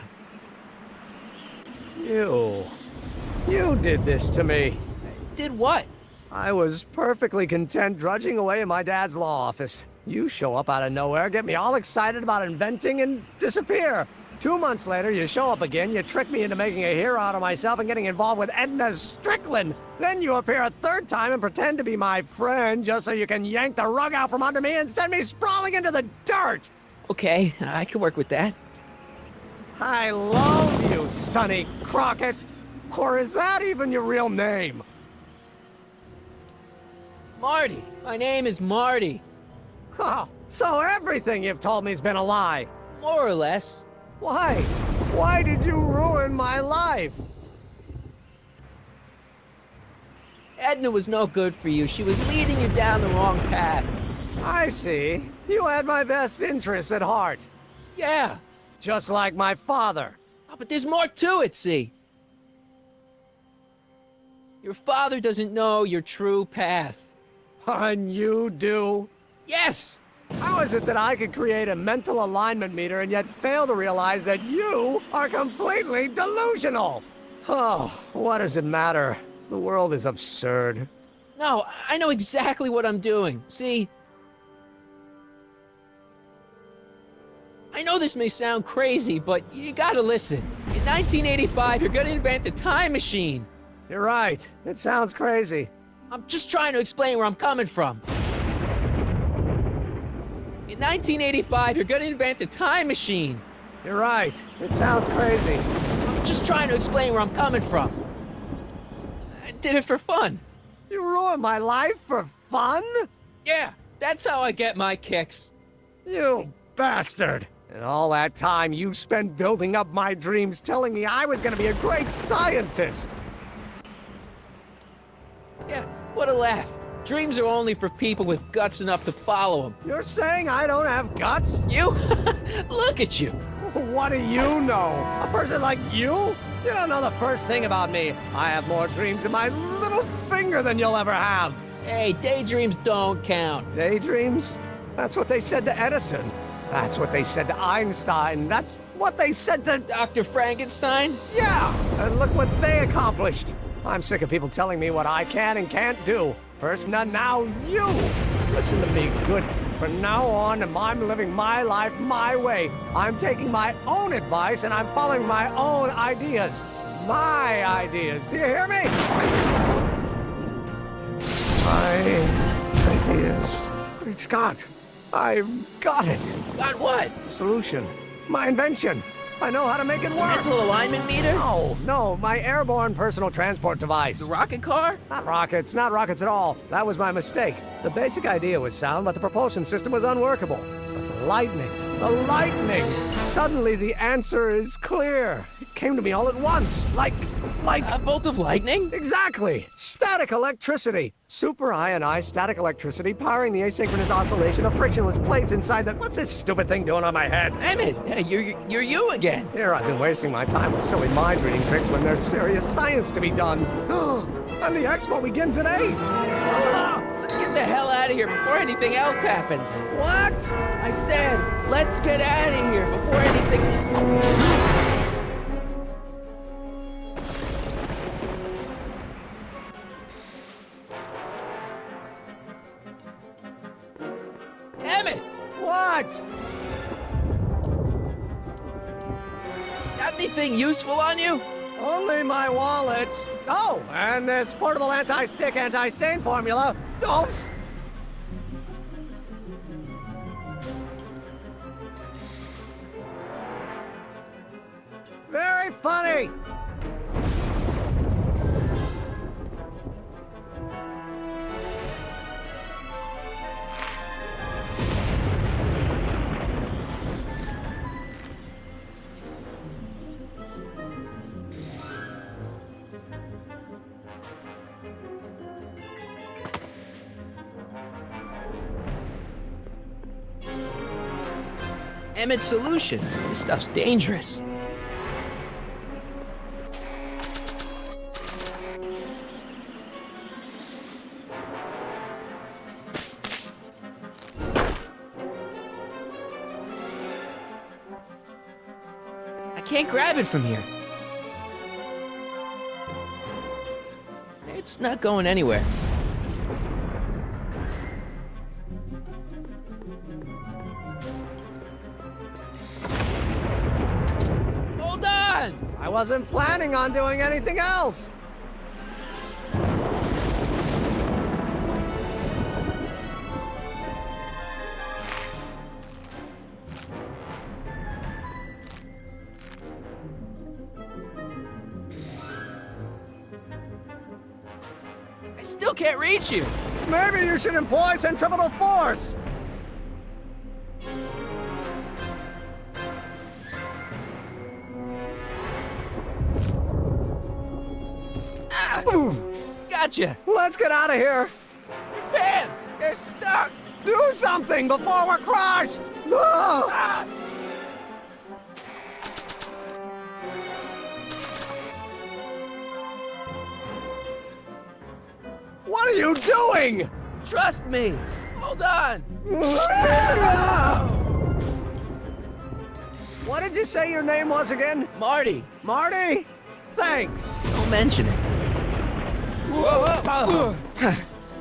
You did this to me. Did what? I was perfectly content drudging away in my dad's law office. You show up out of nowhere, get me all excited about inventing, and disappear. 2 months later, you show up again, you trick me into making a hero out of myself and getting involved with Edna Strickland. Then you appear a third time and pretend to be my friend just so you can yank the rug out from under me and send me sprawling into the dirt. Okay, I can work with that. I love you, Sonny Crockett. Or is that even your real name? Marty. My name is Marty. Oh, so everything you've told me's been a lie. More or less. Why? Why did you ruin my life? Edna was no good for you. She was leading you down the wrong path. I see. You had my best interests at heart. Yeah. Just like my father. Oh, but there's more to it, see? Your father doesn't know your true path. And you do? Yes! How is it that I could create a mental alignment meter and yet fail to realize that you are completely delusional? Oh, what does it matter? The world is absurd. No, I know exactly what I'm doing. See? I know this may sound crazy, but you gotta listen. In 1985, you're gonna invent a time machine. You're right. It sounds crazy. I'm just trying to explain where I'm coming from. In 1985, you're gonna invent a time machine. You're right. It sounds crazy. I'm just trying to explain where I'm coming from. I did it for fun. You ruined my life for fun? Yeah, that's how I get my kicks. You bastard. And all that time you spent building up my dreams, telling me I was gonna be a great scientist. Yeah, what a laugh. Dreams are only for people with guts enough to follow them. You're saying I don't have guts? You? Look at you. What do you know? A person like you? You don't know the first thing about me. I have more dreams in my little finger than you'll ever have. Hey, daydreams don't count. Daydreams? That's what they said to Edison. That's what they said to Einstein. That's what they said to... Dr. Frankenstein? Yeah, and look what they accomplished. I'm sick of people telling me what I can and can't do. First, now you! Listen to me, good. From now on, I'm living my life my way. I'm taking my own advice and I'm following my own ideas. My ideas. Do you hear me? My ideas. Great Scott. I've got it. Got what? Solution. My invention. I know how to make it work. Mental alignment meter? No, my airborne personal transport device. The rocket car? Not rockets at all. That was my mistake. The basic idea was sound, but the propulsion system was unworkable. But the lightning. Suddenly the answer is clear. It came to me all at once, like... A bolt of lightning? Exactly. Static electricity. Super ionized static electricity powering the asynchronous oscillation of frictionless plates inside the... What's this stupid thing doing on my head? Emmett, you're you again. Here I've been wasting my time with silly mind-reading tricks when there's serious science to be done. And the expo begins at 8. Let's get the hell out of here before anything else happens. What? I said, let's get out of here before anything... Emmett! What? Got anything useful on you? Only my wallet. Oh, and this portable anti-stick, anti-stain formula. Don't. Very funny. Emmett's solution. This stuff's dangerous. I can't grab it from here. It's not going anywhere. I wasn't planning on doing anything else. I still can't reach you. Maybe you should employ centripetal force. Gotcha. Let's get out of here. Your pants, they're stuck. Do something before we're crushed. Ah! What are you doing? Trust me. Hold on. What did you say your name was again? Marty. Marty? Thanks. Don't mention it. Whoa.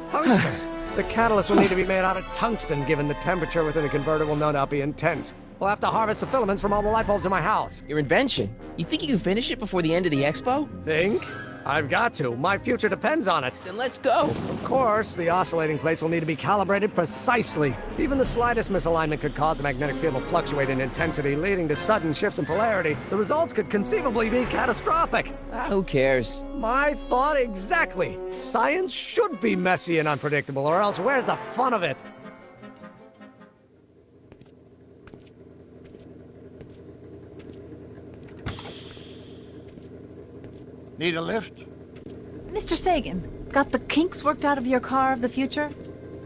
Tungsten. The catalyst will need to be made out of tungsten, given the temperature within the converter will no doubt be intense. We'll have to harvest the filaments from all the light bulbs in my house. Your invention. You think you can finish it before the end of the expo? Think? I've got to. My future depends on it. Then let's go. Of course, the oscillating plates will need to be calibrated precisely. Even the slightest misalignment could cause the magnetic field to fluctuate in intensity, leading to sudden shifts in polarity. The results could conceivably be catastrophic. Who cares? My thought exactly. Science should be messy and unpredictable, or else where's the fun of it? Need a lift? Mr. Sagan, got the kinks worked out of your car of the future?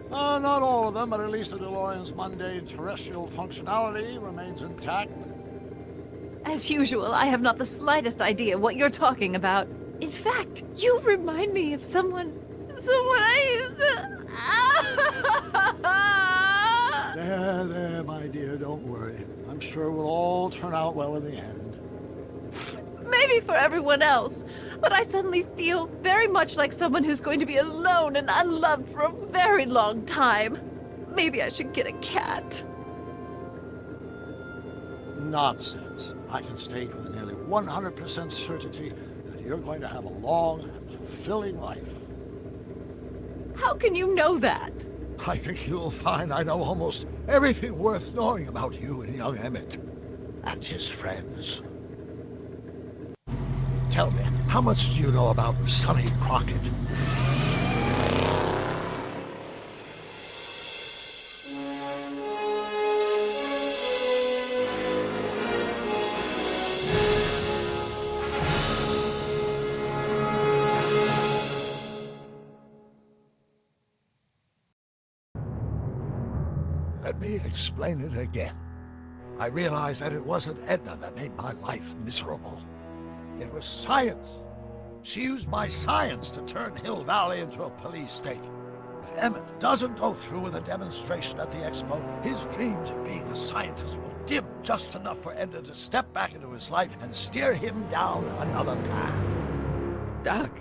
Not all of them, but at least the DeLorean's mundane terrestrial functionality remains intact. As usual, I have not the slightest idea what you're talking about. In fact, you remind me of someone I used to... There, my dear, don't worry. I'm sure we'll all turn out well in the end. maybe for everyone else. But I suddenly feel very much like someone who's going to be alone and unloved for a very long time. Maybe I should get a cat. Nonsense. I can state with nearly 100% certainty that you're going to have a long and fulfilling life. How can you know that? I think you'll find I know almost everything worth knowing about you and young Emmett and his friends. Tell me, how much do you know about Sonny Crockett? Let me explain it again. I realized that it wasn't Edna that made my life miserable. It was science. She used my science to turn Hill Valley into a police state. If Emmett doesn't go through with a demonstration at the expo, his dreams of being a scientist will dim just enough for Edna to step back into his life and steer him down another path. Doc,